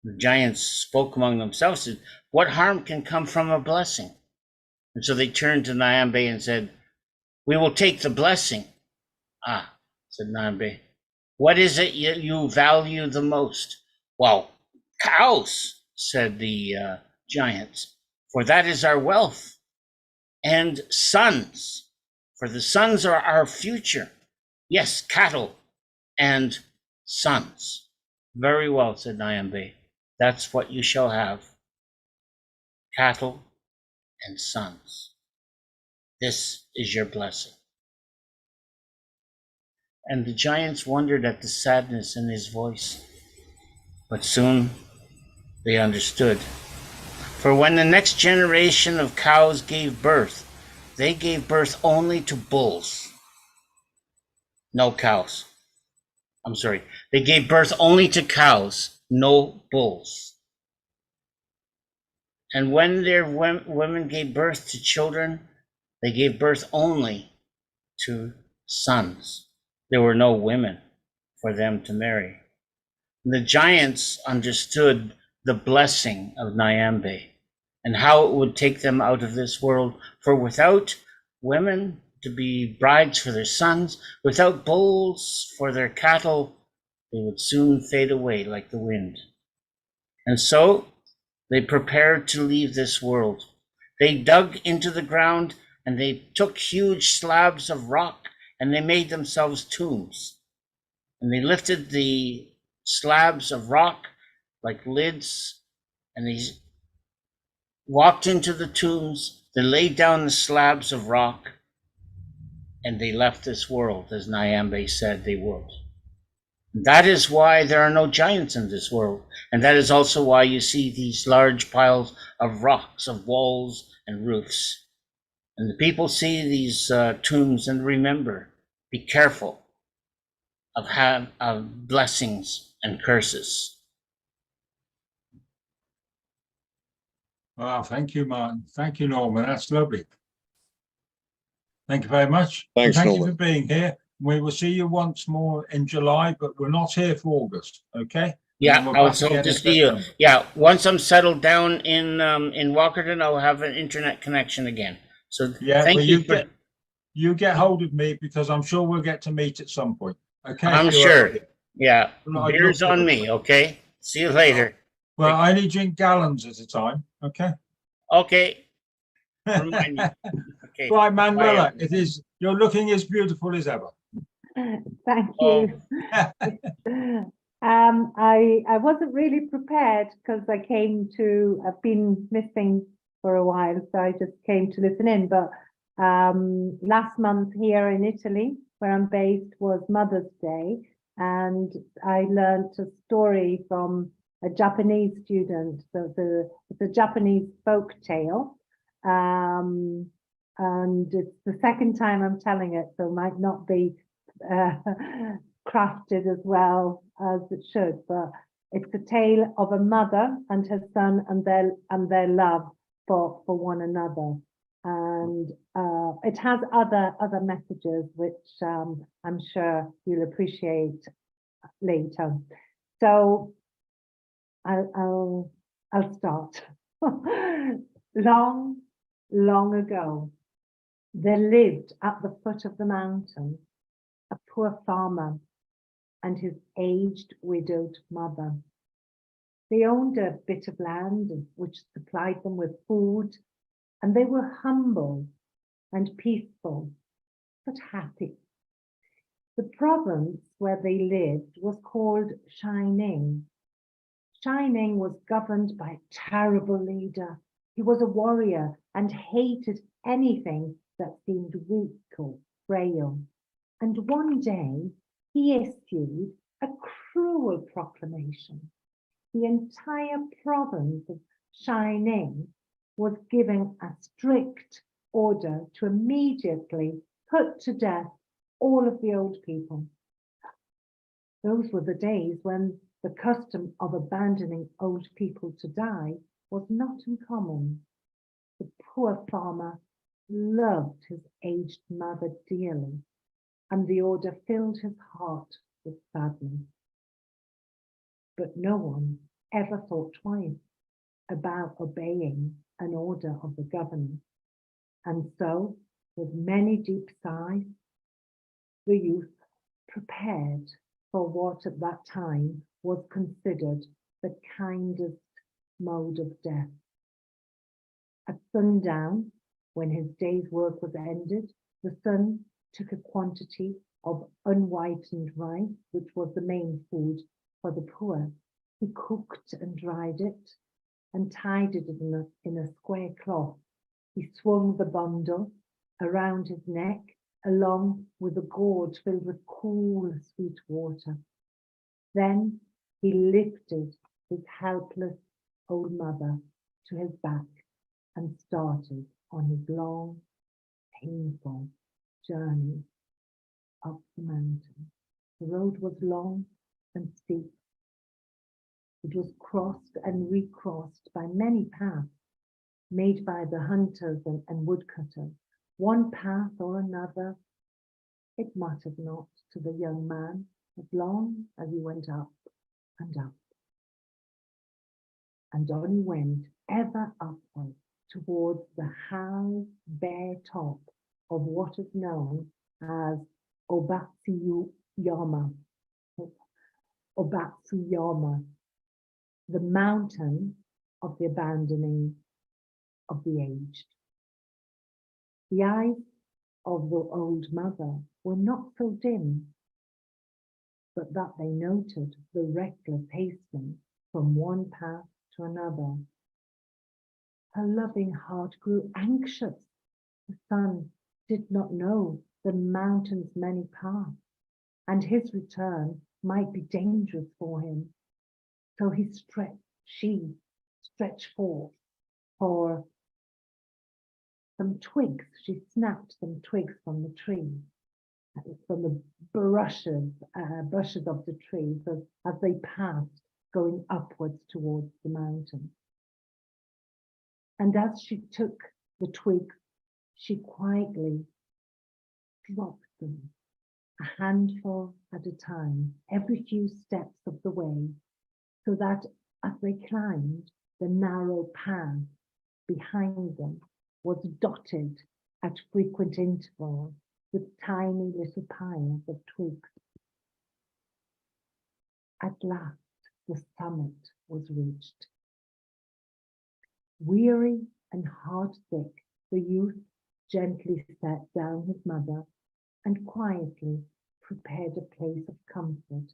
Speaker 6: The giants spoke among themselves and said, "What harm can come from a blessing?" And so they turned to Nyambe and said, "We will take the blessing." "Ah," said Nyambe, "what is it you value the most?" "Well, cows," said the giants, "for that is our wealth. And sons, for the sons are our future." "Yes, cattle and sons." "Very well," said Nyambe. "That's what you shall have. Cattle and sons. This is your blessing." And the giants wondered at the sadness in his voice, but soon they understood. For when the next generation of cows gave birth, they gave birth only to bulls. No cows. I'm sorry. They gave birth only to cows, no bulls. And when their women gave birth to children, they gave birth only to sons. There were no women for them to marry. And the giants understood the blessing of Nyambe and how it would take them out of this world. For without women to be brides for their sons, without bulls for their cattle, they would soon fade away like the wind. And so they prepared to leave this world. They dug into the ground and they took huge slabs of rock and they made themselves tombs. And they lifted the slabs of rock like lids and they walked into the tombs. They laid down the slabs of rock and they left this world as Nyambe said they would. That is why there are no giants in this world. And that is also why you see these large piles of rocks, of walls and roofs. And the people see these tombs and remember, be careful of blessings and curses.
Speaker 2: Wow, thank you, Martin. Thank you, Norman. That's lovely. Thank you very much.
Speaker 1: Thanks,
Speaker 2: Thank
Speaker 1: Norman.
Speaker 2: you for being here. We will see you once more in July, but we're not here for August, okay?
Speaker 6: Yeah,
Speaker 2: And we're
Speaker 6: I would
Speaker 2: back
Speaker 6: hope
Speaker 2: again
Speaker 6: to
Speaker 2: in
Speaker 6: see you.
Speaker 2: September.
Speaker 6: Yeah, once I'm settled down in Walkerton, I'll have an internet connection again. So
Speaker 2: Yeah,
Speaker 6: thank
Speaker 2: but
Speaker 6: you for.
Speaker 2: you get hold of me because I'm sure we'll get to meet at some point. Okay.
Speaker 6: I'm
Speaker 2: if you're ever
Speaker 6: sure.
Speaker 2: here.
Speaker 6: Yeah,
Speaker 2: Well, I'd
Speaker 6: beer's
Speaker 2: love to.
Speaker 6: on me. Okay. See you later.
Speaker 2: Well, I only drink gallons at a time. Okay.
Speaker 6: Okay. Remind me. Okay.
Speaker 2: Right, Manuela,
Speaker 6: Bye.
Speaker 2: it is. You're looking as beautiful as ever.
Speaker 7: Thank
Speaker 6: Oh,
Speaker 7: you. I wasn't really prepared because I've been missing for a while, so I just came to listen in. But last month here in Italy, where I'm based, was Mother's Day, and I learnt a story from a Japanese student. So it's a Japanese folk tale. And it's the second time I'm telling it, so it might not be crafted as well as it should, but it's a tale of a mother and her son and their love for one another. And it has other messages which I'm sure you'll appreciate later. So I'll start. Long ago, there lived at the foot of the mountain a poor farmer and his aged widowed mother. They owned a bit of land which supplied them with food, and they were humble and peaceful, but happy. The province where they lived was called Shining. Shining was governed by a terrible leader. He was a warrior and hated anything that seemed weak or frail. And one day he issued a cruel proclamation. The entire province of Shining was given a strict order to immediately put to death all of the old people. Those were the days when the custom of abandoning old people to die was not uncommon. The poor farmer loved his aged mother dearly, and the order filled his heart with sadness. But no one ever thought twice about obeying an order of the governor. And so, with many deep sighs, the youth prepared for what at that time was considered the kindest mode of death. At sundown, when his day's work was ended, the son took a quantity of unwhitened rice, which was the main food for the poor. He cooked and dried it and tied it in a square cloth. He swung the bundle around his neck, along with a gourd filled with cool, sweet water. Then he lifted his helpless old mother to his back and started on his long, painful journey up the mountain. The road was long and steep. It was crossed and recrossed by many paths made by the hunters and woodcutters. One path or another, it mattered not to the young man as long as he went up and up. And on he went, ever upward, towards the high, bare top of what is known as Obatsuyama, the mountain of the abandoning of the aged. The eyes of the old mother were not so dim, but that they noted the reckless hastening from one path to another. Her loving heart grew anxious. The son did not know the mountain's many paths, and his return might be dangerous for him. So she stretched forth for some twigs. She snapped some twigs from the tree, from the bushes of the tree, so as they passed, going upwards towards the mountain. And as she took the twigs, she quietly dropped them a handful at a time, every few steps of the way, so that as they climbed, the narrow path behind them was dotted at frequent intervals with tiny little piles of twigs. At last, the summit was reached. Weary and heartsick, the youth gently set down his mother and quietly prepared a place of comfort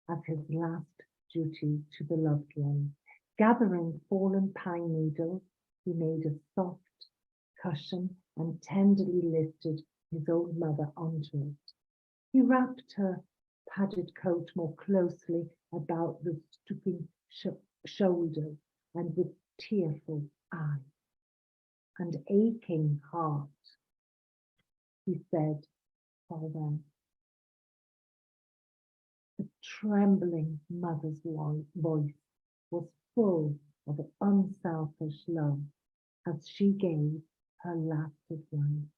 Speaker 7: as his last duty to the loved one. Gathering fallen pine needles, he made a soft cushion and tenderly lifted his old mother onto it. He wrapped her padded coat more closely about the stooping shoulders, and with tearful eye and aching heart, he said farewell. The trembling mother's voice was full of unselfish love as she gave her last advice.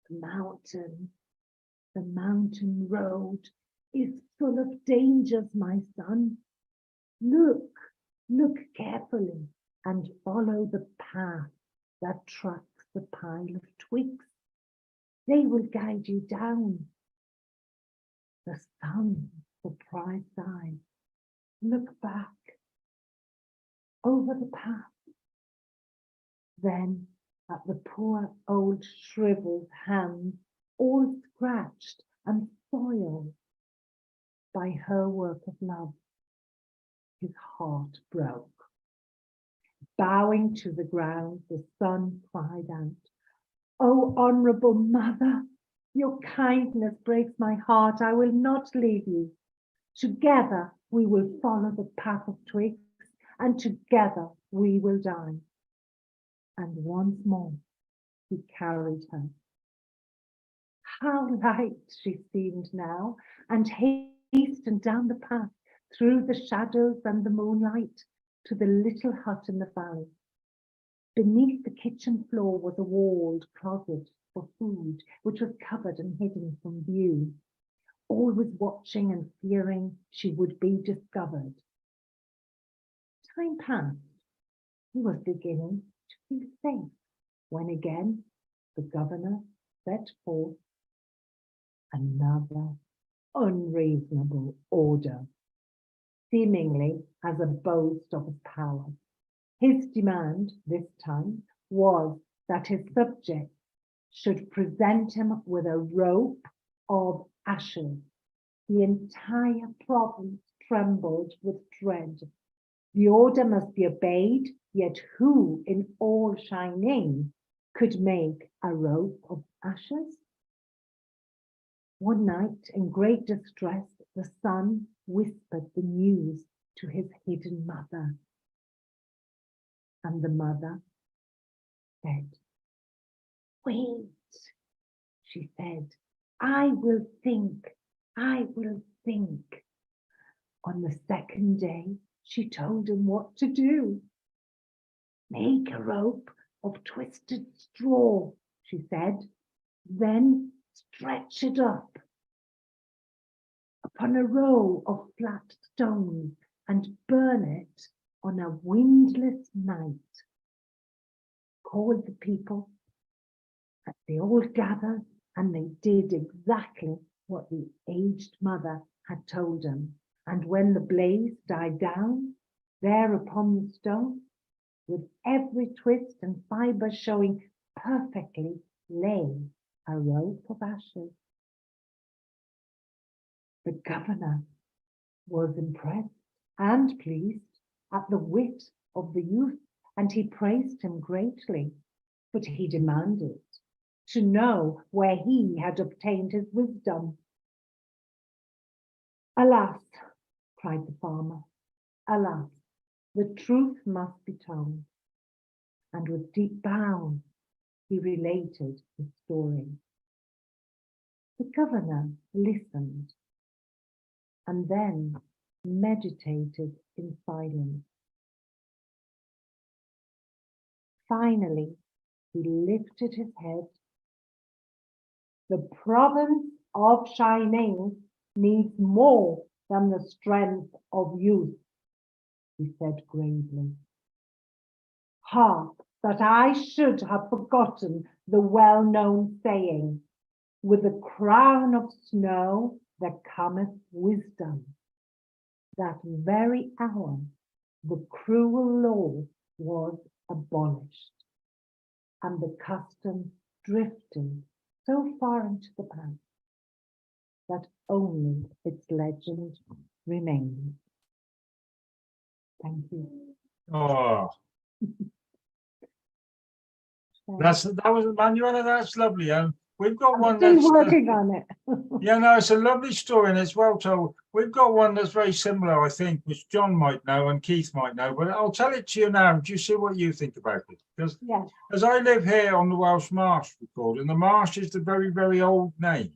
Speaker 7: The mountain road is full of dangers, my son. Look carefully and follow the path that tracks the pile of twigs. They will guide you down. The sun surprised eyes look back over the path. Then at the poor old shriveled hands, all scratched and soiled by her work of love, his heart broke. Bowing to the ground, the son cried out, "Oh, honorable mother, your kindness breaks my heart. I will not leave you. Together we will follow the path of twigs, and together we will die." And once more he carried her. How light she seemed now, and hastened down the path through the shadows and the moonlight to the little hut in the valley. Beneath the kitchen floor was a walled closet for food, which was covered and hidden from view, always watching and fearing she would be discovered. Time passed. He was beginning to feel safe when again the governor set forth another unreasonable order, seemingly as a boast of his power. His demand this time was that his subjects should present him with a rope of ashes. The entire province trembled with dread. The order must be obeyed, yet who in all Shining could make a rope of ashes? One night, in great distress, the son whispered the news to his hidden mother. And the mother said, "Wait," she said, "I will think. On the second day, she told him what to do. "Make a rope of twisted straw," she said, "then stretch it up upon a row of flat stones and burn it on a windless night. Call the people." They all gathered, and they did exactly what the aged mother had told them. And when the blaze died down, there upon the stone, with every twist and fibre showing perfectly, lay a rope of ashes. The governor was impressed and pleased at the wit of the youth, and he praised him greatly, but he demanded to know where he had obtained his wisdom. "Alas," cried the farmer, "alas, the truth must be told." And with deep bow, he related his story. The governor listened and then meditated in silence. Finally, he lifted his head The province of shining needs more than the strength of youth, he said gravely. Hark, that I should have forgotten the well-known saying, with the crown of snow there cometh wisdom. That very hour the cruel law was abolished, and the custom drifted so far into the past that only its legend remains. Thank you.
Speaker 2: Oh,
Speaker 7: Thanks.
Speaker 2: that was Manuela. That's lovely. And we've got one
Speaker 7: Still
Speaker 2: that's
Speaker 7: working on it.
Speaker 2: yeah, no, it's a lovely story and it's well told. We've got one that's very similar, I think, which John might know and Keith might know, but I'll tell it to you now. Do you see what you think about it? Because
Speaker 7: Yes.
Speaker 2: as I live here on the Welsh Marsh, we call it, and the marsh is the very, very old name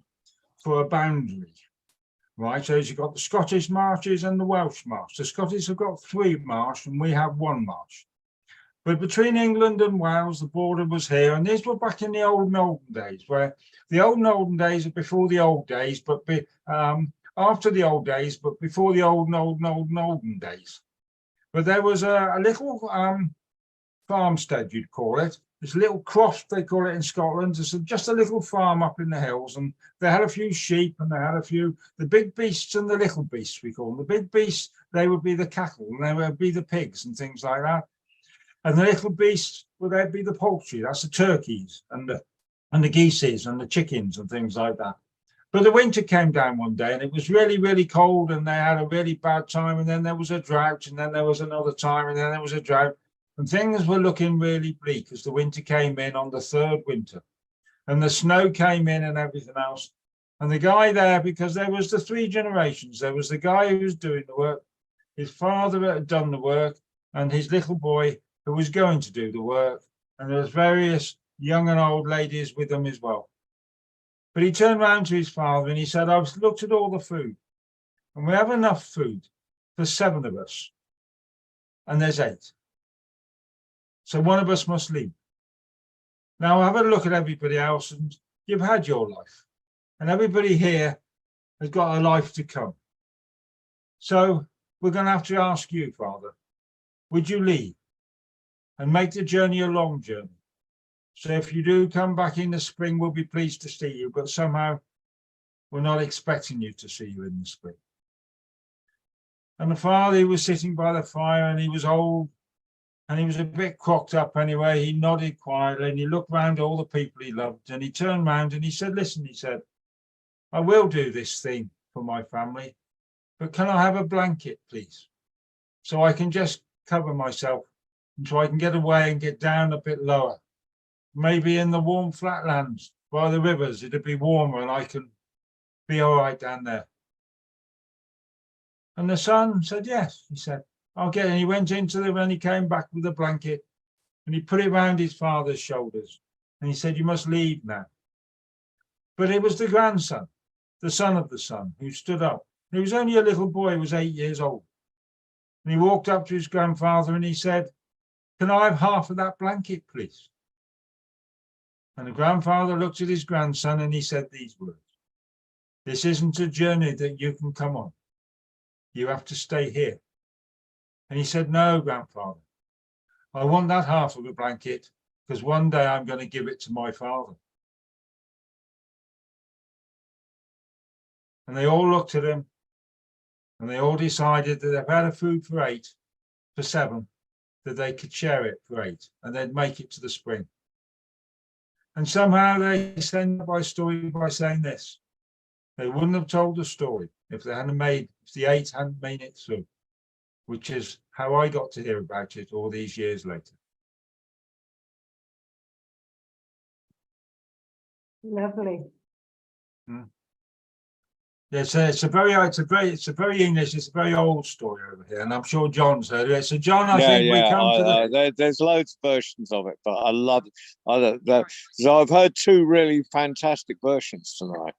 Speaker 2: for a boundary. Right, so you've got the Scottish marshes and the Welsh marsh. The Scottish have got 3 marsh and we have 1 marsh. But between England and Wales, the border was here, and these were back in the olden days, where the olden days are before the old days, but after the old days, but before the olden days. But there was a little farmstead, you'd call it. This little cross, they call it in Scotland. It's just a little farm up in the hills, and they had a few sheep, and they had a few, the big beasts and the little beasts, we call them. The big beasts, they would be the cattle, and they would be the pigs and things like that. And the little beasts, well, they'd be the poultry. That's the turkeys and the geeses and the chickens and things like that. But the winter came down one day, and it was really, really cold, and they had a really bad time. And then there was a drought, and then there was another time, and then there was a drought. And things were looking really bleak as the winter came in on the 3rd winter. And the snow came in and everything else. And the guy there, because there was the 3 generations, there was the guy who was doing the work, his father had done the work, and his little boy who was going to do the work. And there was various young and old ladies with him as well. But he turned round to his father and he said, I've looked at all the food, and we have enough food for 7 of us. And there's 8. So one of us must leave. Now have a look at everybody else, and you've had your life. And everybody here has got a life to come. So we're going to have to ask you, Father, would you leave and make the journey a long journey? So if you do come back in the spring, we'll be pleased to see you, but somehow we're not expecting you to see you in the spring. And the father, he was sitting by the fire, and he was old, and he was a bit crocked up anyway. He nodded quietly, and he looked round all the people he loved, and he turned round and he said, listen, he said, I will do this thing for my family, but can I have a blanket, please? So I can just cover myself, and so I can get away and get down a bit lower. Maybe in the warm flatlands by the rivers, it'd be warmer and I can be all right down there. And the son said, yes, he said, I'll get it. And he went into the, and he came back with a blanket, and he put it round his father's shoulders. And he said, you must leave now. But it was the grandson, the son of the son, who stood up. He was only a little boy, he was 8 years old. And he walked up to his grandfather and he said, can I have half of that blanket, please? And the grandfather looked at his grandson and he said these words, this isn't a journey that you can come on. You have to stay here. And he said, no, grandfather, I want that half of a blanket because one day I'm going to give it to my father. And they all looked at him and they all decided that they've had a food for 8, for 7, that they could share it for 8 and they'd make it to the spring. And somehow they end by story by saying this. They wouldn't have told the story if they hadn't made, if the 8 hadn't made it through, which is how I got to hear about it all these years later.
Speaker 7: Lovely.
Speaker 2: It's a very English, it's a very old story over here, and I'm sure John's heard it. So John, I think we come to the.
Speaker 1: There's loads of versions of it, but I love that. So I've heard 2 really fantastic versions tonight.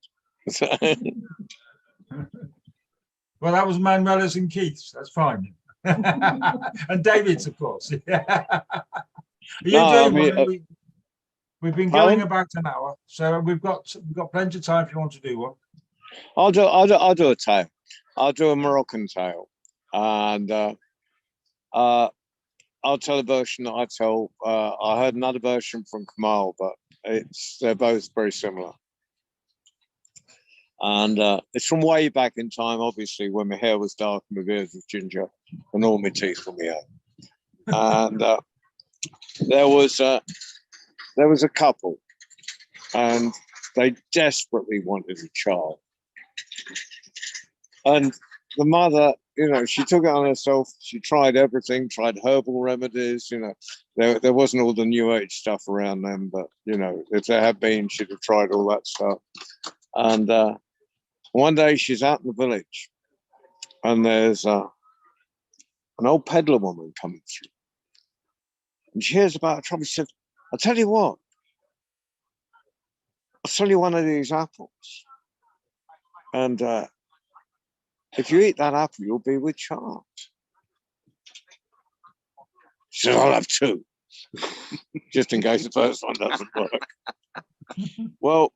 Speaker 2: Well, that was Manuela's and Keith's. That's fine, and David's, of course. Yeah. Are you doing one? We've been
Speaker 1: Pardon?
Speaker 2: going about an hour, so we've got plenty of time if you want to do one.
Speaker 1: I'll do a tale. I'll do a Moroccan tale, and I'll tell a version that I tell. I heard another version from Kamal, but they're both very similar. And it's from way back in time, obviously, when my hair was dark and my beard was ginger, and all my teeth were me. And there was a couple, and they desperately wanted a child. And the mother, she took it on herself. She tried everything, tried herbal remedies. There wasn't all the new age stuff around them, but if there had been, she'd have tried all that stuff. And one day she's out in the village, and there's an old peddler woman coming through, and she hears about a trouble. She said, "I'll tell you what. I'll sell you one of these apples, and if you eat that apple, you'll be with child." She said, "I'll have two, just in case the first one doesn't work." Well,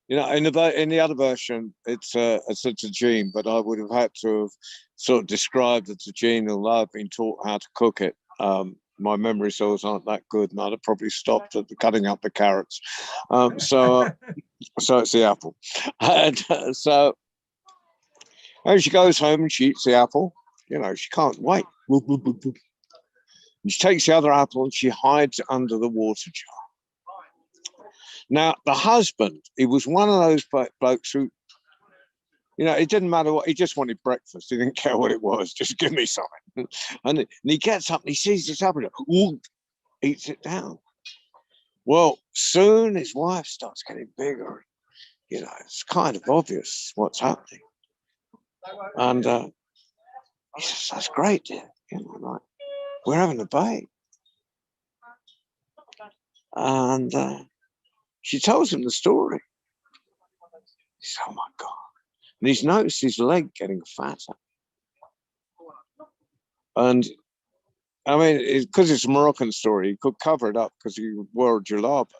Speaker 1: in the other version, it's a tagine, but I would have had to have sort of described the tagine, although I've been taught how to cook it. My memory skills aren't that good, and I'd have probably stopped at cutting up the carrots. So it's the apple. And so as she goes home and she eats the apple, she can't wait. And she takes the other apple and she hides it under the water jar. Now, the husband, he was one of those blokes who, it didn't matter what, he just wanted breakfast. He didn't care what it was, just give me something. And he gets up and he sees this apple, eats it down. Well, soon his wife starts getting bigger. It's kind of obvious what's happening. And he says, "That's great, dear. We're having a babe." And she tells him the story. He says, "Oh my God." And he's noticed his leg getting fatter. And I mean, because it's a Moroccan story, he could cover it up because he wore a jalaba.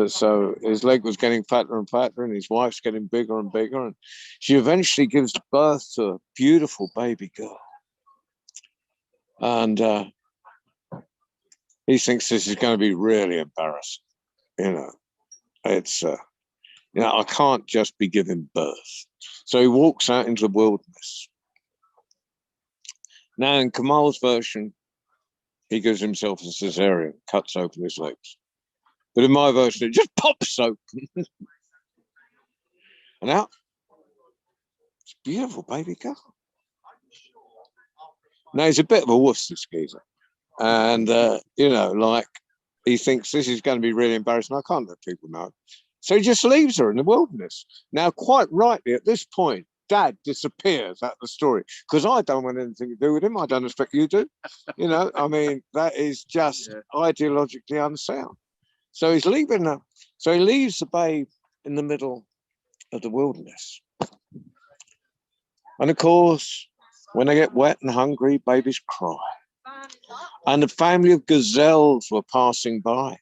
Speaker 1: So his leg was getting fatter and fatter, and his wife's getting bigger and bigger. And she eventually gives birth to a beautiful baby girl. And he thinks this is going to be really embarrassing. It's, I can't just be giving birth. So he walks out into the wilderness. Now, in Kamal's version, he gives himself a cesarean, cuts open his legs. But in my version, it just pops open. And out, it's a beautiful baby girl. Now, he's a bit of a wuss, this geezer. And, he thinks this is going to be really embarrassing. I can't let people know. So he just leaves her in the wilderness. Now, quite rightly, at this point, Dad disappears out of the story because I don't want anything to do with him. I don't expect you to. That is just ideologically unsound. So he's leaving her. So he leaves the babe in the middle of the wilderness. And of course, when they get wet and hungry, babies cry. And a family of gazelles were passing by.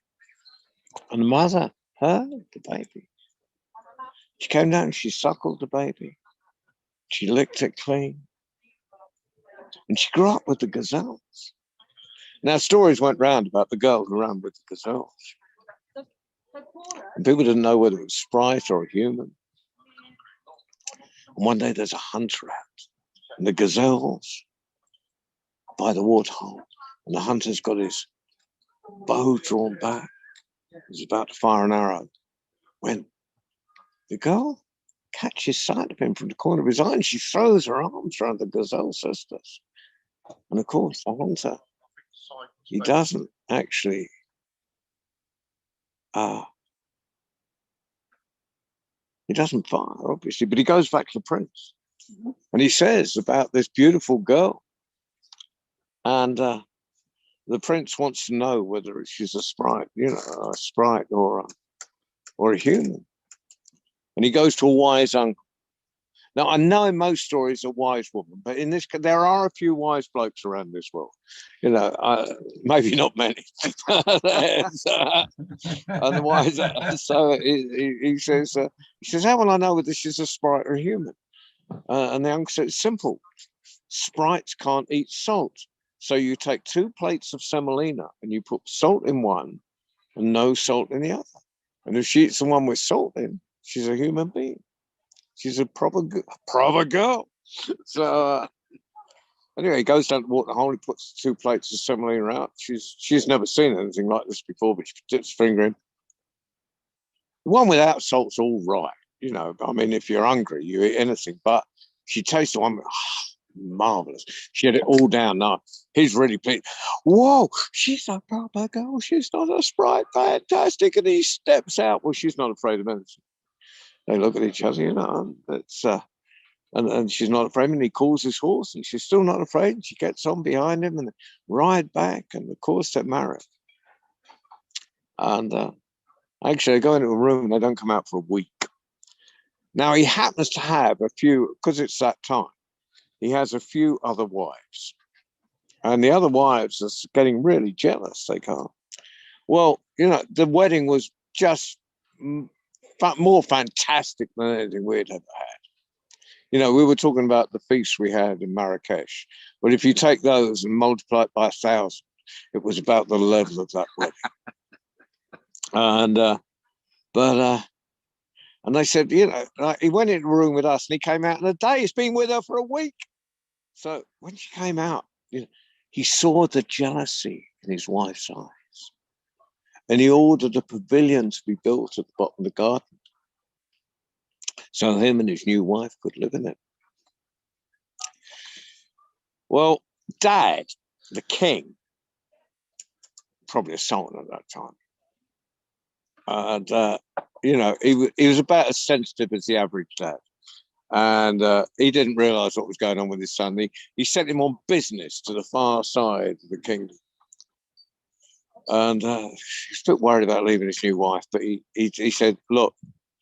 Speaker 1: And the mother heard the baby. She came down and she suckled the baby. She licked it clean. And she grew up with the gazelles. Now, stories went round about the girl who ran with the gazelles. And people didn't know whether it was Sprite or a human. And one day there's a hunter out. And the gazelles by the waterhole. And the hunter's got his bow drawn back. He's about to fire an arrow. When the girl catches sight of him from the corner of his eye, and she throws her arms around the gazelle sisters. And of course, the hunter, he doesn't actually he doesn't fire, obviously, but he goes back to the prince. And he says about this beautiful girl. And the prince wants to know whether she's a sprite, a sprite or a human. And he goes to a wise uncle. Now, I know in most stories a wise woman, but in this, there are a few wise blokes around this world. You know, maybe not many. Otherwise, so he says, how will I know whether she's a sprite or a human? And the uncle said, it's simple. Sprites can't eat salt. So you take 2 plates of semolina and you put salt in one and no salt in the other. And if she eats the one with salt in, she's a human being. She's a proper girl. So anyway, he goes down to water hole. He puts 2 plates of semolina out. She's never seen anything like this before, but she dips her finger in. The one without salt's all right. You know, I mean, if you're hungry, you eat anything. But she tastes the one, marvelous. She had it all down. Now he's really pleased. Whoa, she's a proper girl. She's not a sprite. Fantastic. And he steps out. Well, she's not afraid of anything. They look at each other, you know, it's, and she's not afraid. And he calls his horse and she's still not afraid. And she gets on behind him and ride back. And of course, they're married. And actually, they go into a room and they don't come out for a week. Now, he happens to have a few, because it's that time, he has a few other wives. And the other wives are getting really jealous. They can't. Well, you know, the wedding was just more fantastic than anything we'd ever had. You know, we were talking about the feast we had in Marrakesh, but if you take those and multiply it by 1,000, it was about the level of that wedding. And and they said, you know, like, he went into a room with us and he came out in a day. He's been with her for a week. So when she came out, you know, he saw the jealousy in his wife's eyes. And he ordered a pavilion to be built at the bottom of the garden, so him and his new wife could live in it. Well, Dad, the king, probably a sultan at that time, and you know, he was about as sensitive as the average dad, and he didn't realize what was going on with his son. He sent him on business to the far side of the kingdom. And he's a bit worried about leaving his new wife, but he said, look,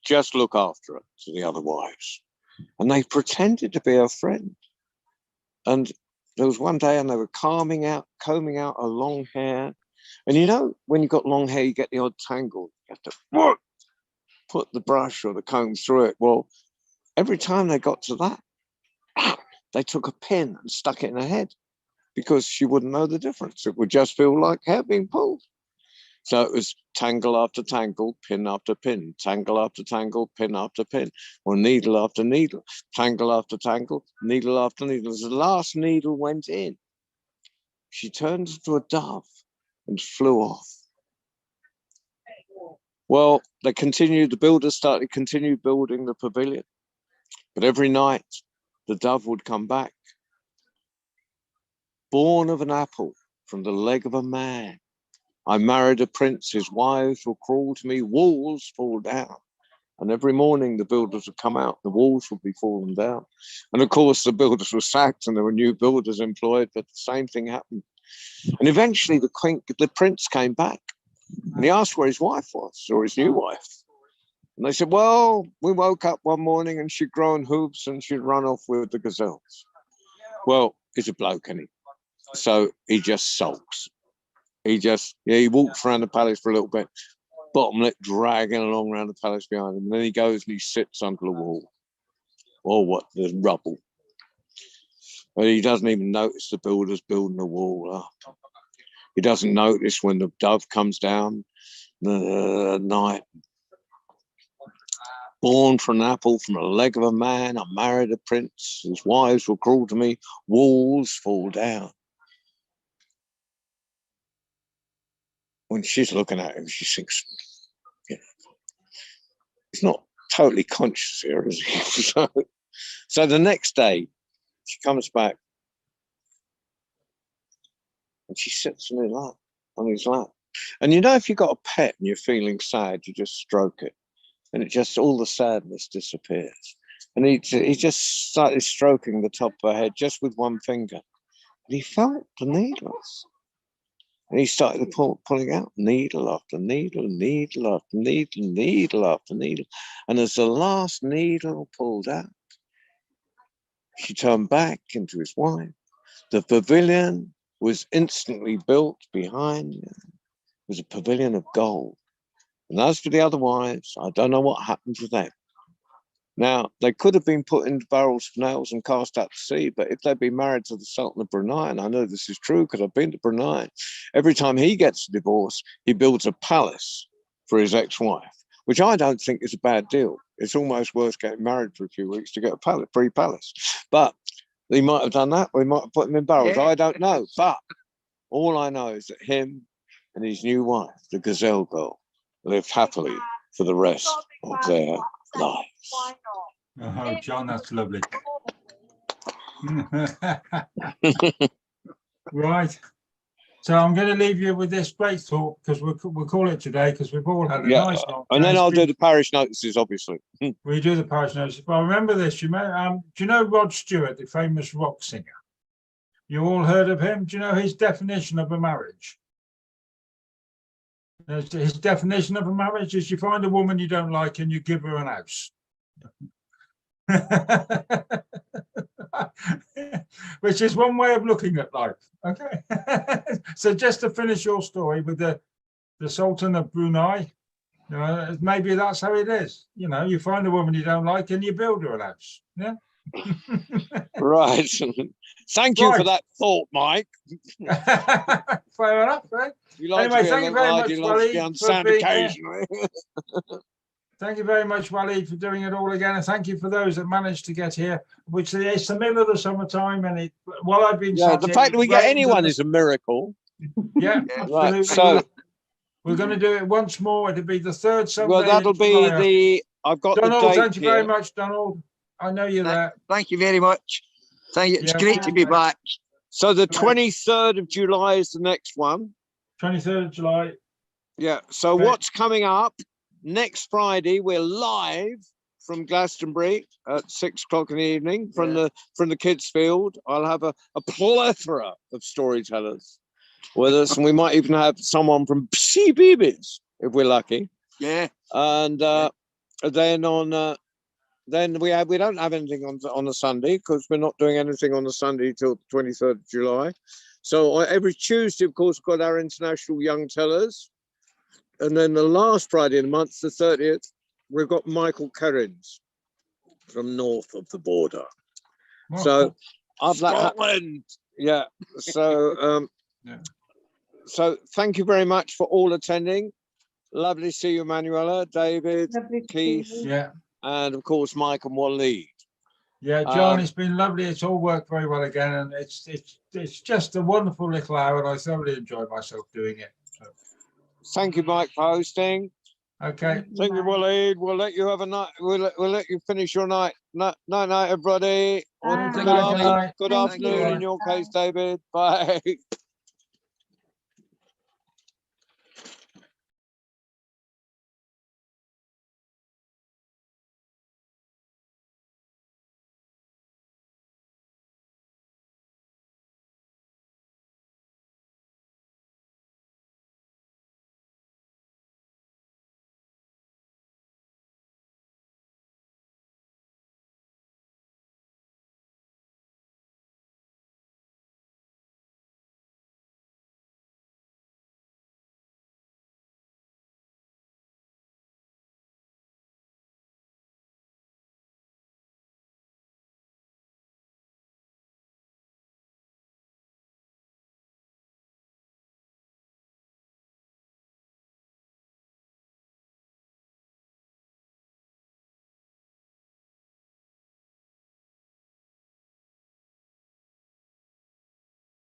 Speaker 1: just look after her to the other wives. And they pretended to be her friend. And there was one day and they were combing out her long hair. And you know, when you've got long hair, you get the odd tangle. You have to put the brush or the comb through it. Well, every time they got to that, they took a pin and stuck it in her head, because she wouldn't know the difference. It would just feel like hair being pulled. So it was tangle after tangle, pin after pin, tangle after tangle, pin after pin, or needle after needle, tangle after tangle, needle after needle. As the last needle went in, she turned into a dove and flew off. Well, the builders continued building the pavilion. But every night, the dove would come back, born of an apple from the leg of a man. I married a prince, his wives were cruel to me, walls fall down. And every morning the builders would come out, the walls would be falling down. And of course the builders were sacked and there were new builders employed, but the same thing happened. And eventually the prince came back and he asked where his wife was, or his new wife. And they said, well, we woke up one morning and she'd grown hooves and she'd run off with the gazelles. Well, he's a bloke, isn't he? So he just sulks. He walks around the palace for a little bit, bottom lip dragging along around the palace behind him. And then he goes and he sits under the wall, or what, the rubble. And he doesn't even notice the builders building the wall up. He doesn't notice when the dove comes down the night. Born from an apple from the leg of a man, I married a prince. His wives were cruel to me. Walls fall down. When she's looking at him, she thinks, you know, he's not totally conscious here, is he? So the next day, she comes back and she sits on his lap. And you know, if you've got a pet and you're feeling sad, you just stroke it. And it just, all the sadness disappears. And he just started stroking the top of her head just with one finger. And he felt the needles. And he started pulling out needle after needle, needle after needle, needle after needle. And as the last needle pulled out, She turned back into his wife. The pavilion was instantly built behind. It was a pavilion of gold. And as for the other wives, I don't know what happened to them. Now, they could have been put into barrels of nails and cast out to sea, but if they'd been married to the Sultan of Brunei, and I know this is true because I've been to Brunei, every time he gets a divorce, he builds a palace for his ex-wife, which I don't think is a bad deal. It's almost worth getting married for a few weeks to get a free palace. But he might have done that, or he might have put them in barrels.
Speaker 4: Yeah.
Speaker 1: I don't know. But all I know is that him and his new wife, the Gazelle Girl, lived happily for the rest of their lives.
Speaker 2: Oh, John, that's lovely. Right. So I'm going to leave you with this great thought because we'll call it today because we've all had a
Speaker 1: Yeah,
Speaker 2: nice long
Speaker 1: and then
Speaker 2: day.
Speaker 1: I'll do the parish notices, obviously.
Speaker 2: We do the parish notice. But remember this, do you know Rod Stewart, the famous rock singer? You all heard of him? Do you know his definition of a marriage? His definition of a marriage is you find a woman you don't like and you give her an house. Which is one way of looking at life. Okay. So just to finish your story with the Sultan of Brunei, maybe that's how it is. You find a woman you don't like and you build her a house. Yeah.
Speaker 1: Right. Thank you for
Speaker 2: Right.
Speaker 1: that thought, Mike.
Speaker 2: Fair enough, right?
Speaker 1: You like
Speaker 2: Anyway,
Speaker 1: to be
Speaker 2: thank
Speaker 1: a
Speaker 2: you very
Speaker 1: little
Speaker 2: much,
Speaker 1: lady, loves to be
Speaker 2: Waleed,
Speaker 1: on
Speaker 2: for
Speaker 1: sound
Speaker 2: being here.
Speaker 1: occasionally.
Speaker 2: Thank you very much, Waleed, for doing it all again. And thank you for those that managed to get here, which it's the middle of the summertime. And while I've been
Speaker 1: Yeah,
Speaker 2: sat
Speaker 1: the
Speaker 2: here,
Speaker 1: fact that we
Speaker 2: it's
Speaker 1: get
Speaker 2: rained
Speaker 1: anyone
Speaker 2: and
Speaker 1: is a miracle.
Speaker 2: yeah,
Speaker 1: Right,
Speaker 2: absolutely.
Speaker 1: so
Speaker 2: We're going to do it once more. It'll be the third Sunday.
Speaker 1: well, that'll
Speaker 2: in
Speaker 1: be
Speaker 2: July.
Speaker 1: the. I've got
Speaker 2: Donald,
Speaker 1: the date
Speaker 2: thank you very
Speaker 1: here.
Speaker 2: much, Donald. I know you're there.
Speaker 4: Thank you very much. Thank you. It's
Speaker 2: Yeah,
Speaker 4: great to be back.
Speaker 1: So the
Speaker 2: Right.
Speaker 1: 23rd of July is the next one.
Speaker 2: 23rd of July.
Speaker 1: Yeah. So
Speaker 2: Okay.
Speaker 1: what's coming up next Friday? We're live from Glastonbury at 6 o'clock in the evening from the kids' field. I'll have a plethora of storytellers with us, and we might even have someone from CBeebies if we're lucky.
Speaker 4: Yeah.
Speaker 1: And then we don't have anything on a Sunday because we're not doing anything on the Sunday till the 23rd of July. So every Tuesday, of course, we've got our international young tellers. And then the last Friday of the month, the 30th, we've got Michael Kerrins from north of the border.
Speaker 2: Well,
Speaker 1: So I've
Speaker 4: Scotland.
Speaker 1: yeah. So
Speaker 2: Yeah.
Speaker 1: so thank you very much for all attending. Lovely to see you, Manuela, David,
Speaker 7: Lovely to
Speaker 1: Keith.
Speaker 7: see you.
Speaker 2: yeah.
Speaker 1: and of course Mike and Waleed.
Speaker 2: Yeah, John,
Speaker 1: Um,
Speaker 2: it's been lovely. It's all worked very well again, and it's just a wonderful little hour, and I thoroughly enjoyed myself doing it. So,
Speaker 1: Thank you, Mike, for hosting.
Speaker 2: okay,
Speaker 1: Thank you, Waleed. We'll let you have a night. We'll let you finish your night. Night, everybody. Or
Speaker 7: Bye.
Speaker 1: good
Speaker 2: Good night.
Speaker 1: good
Speaker 7: Thank
Speaker 1: afternoon
Speaker 7: you.
Speaker 1: in your case, David. Bye.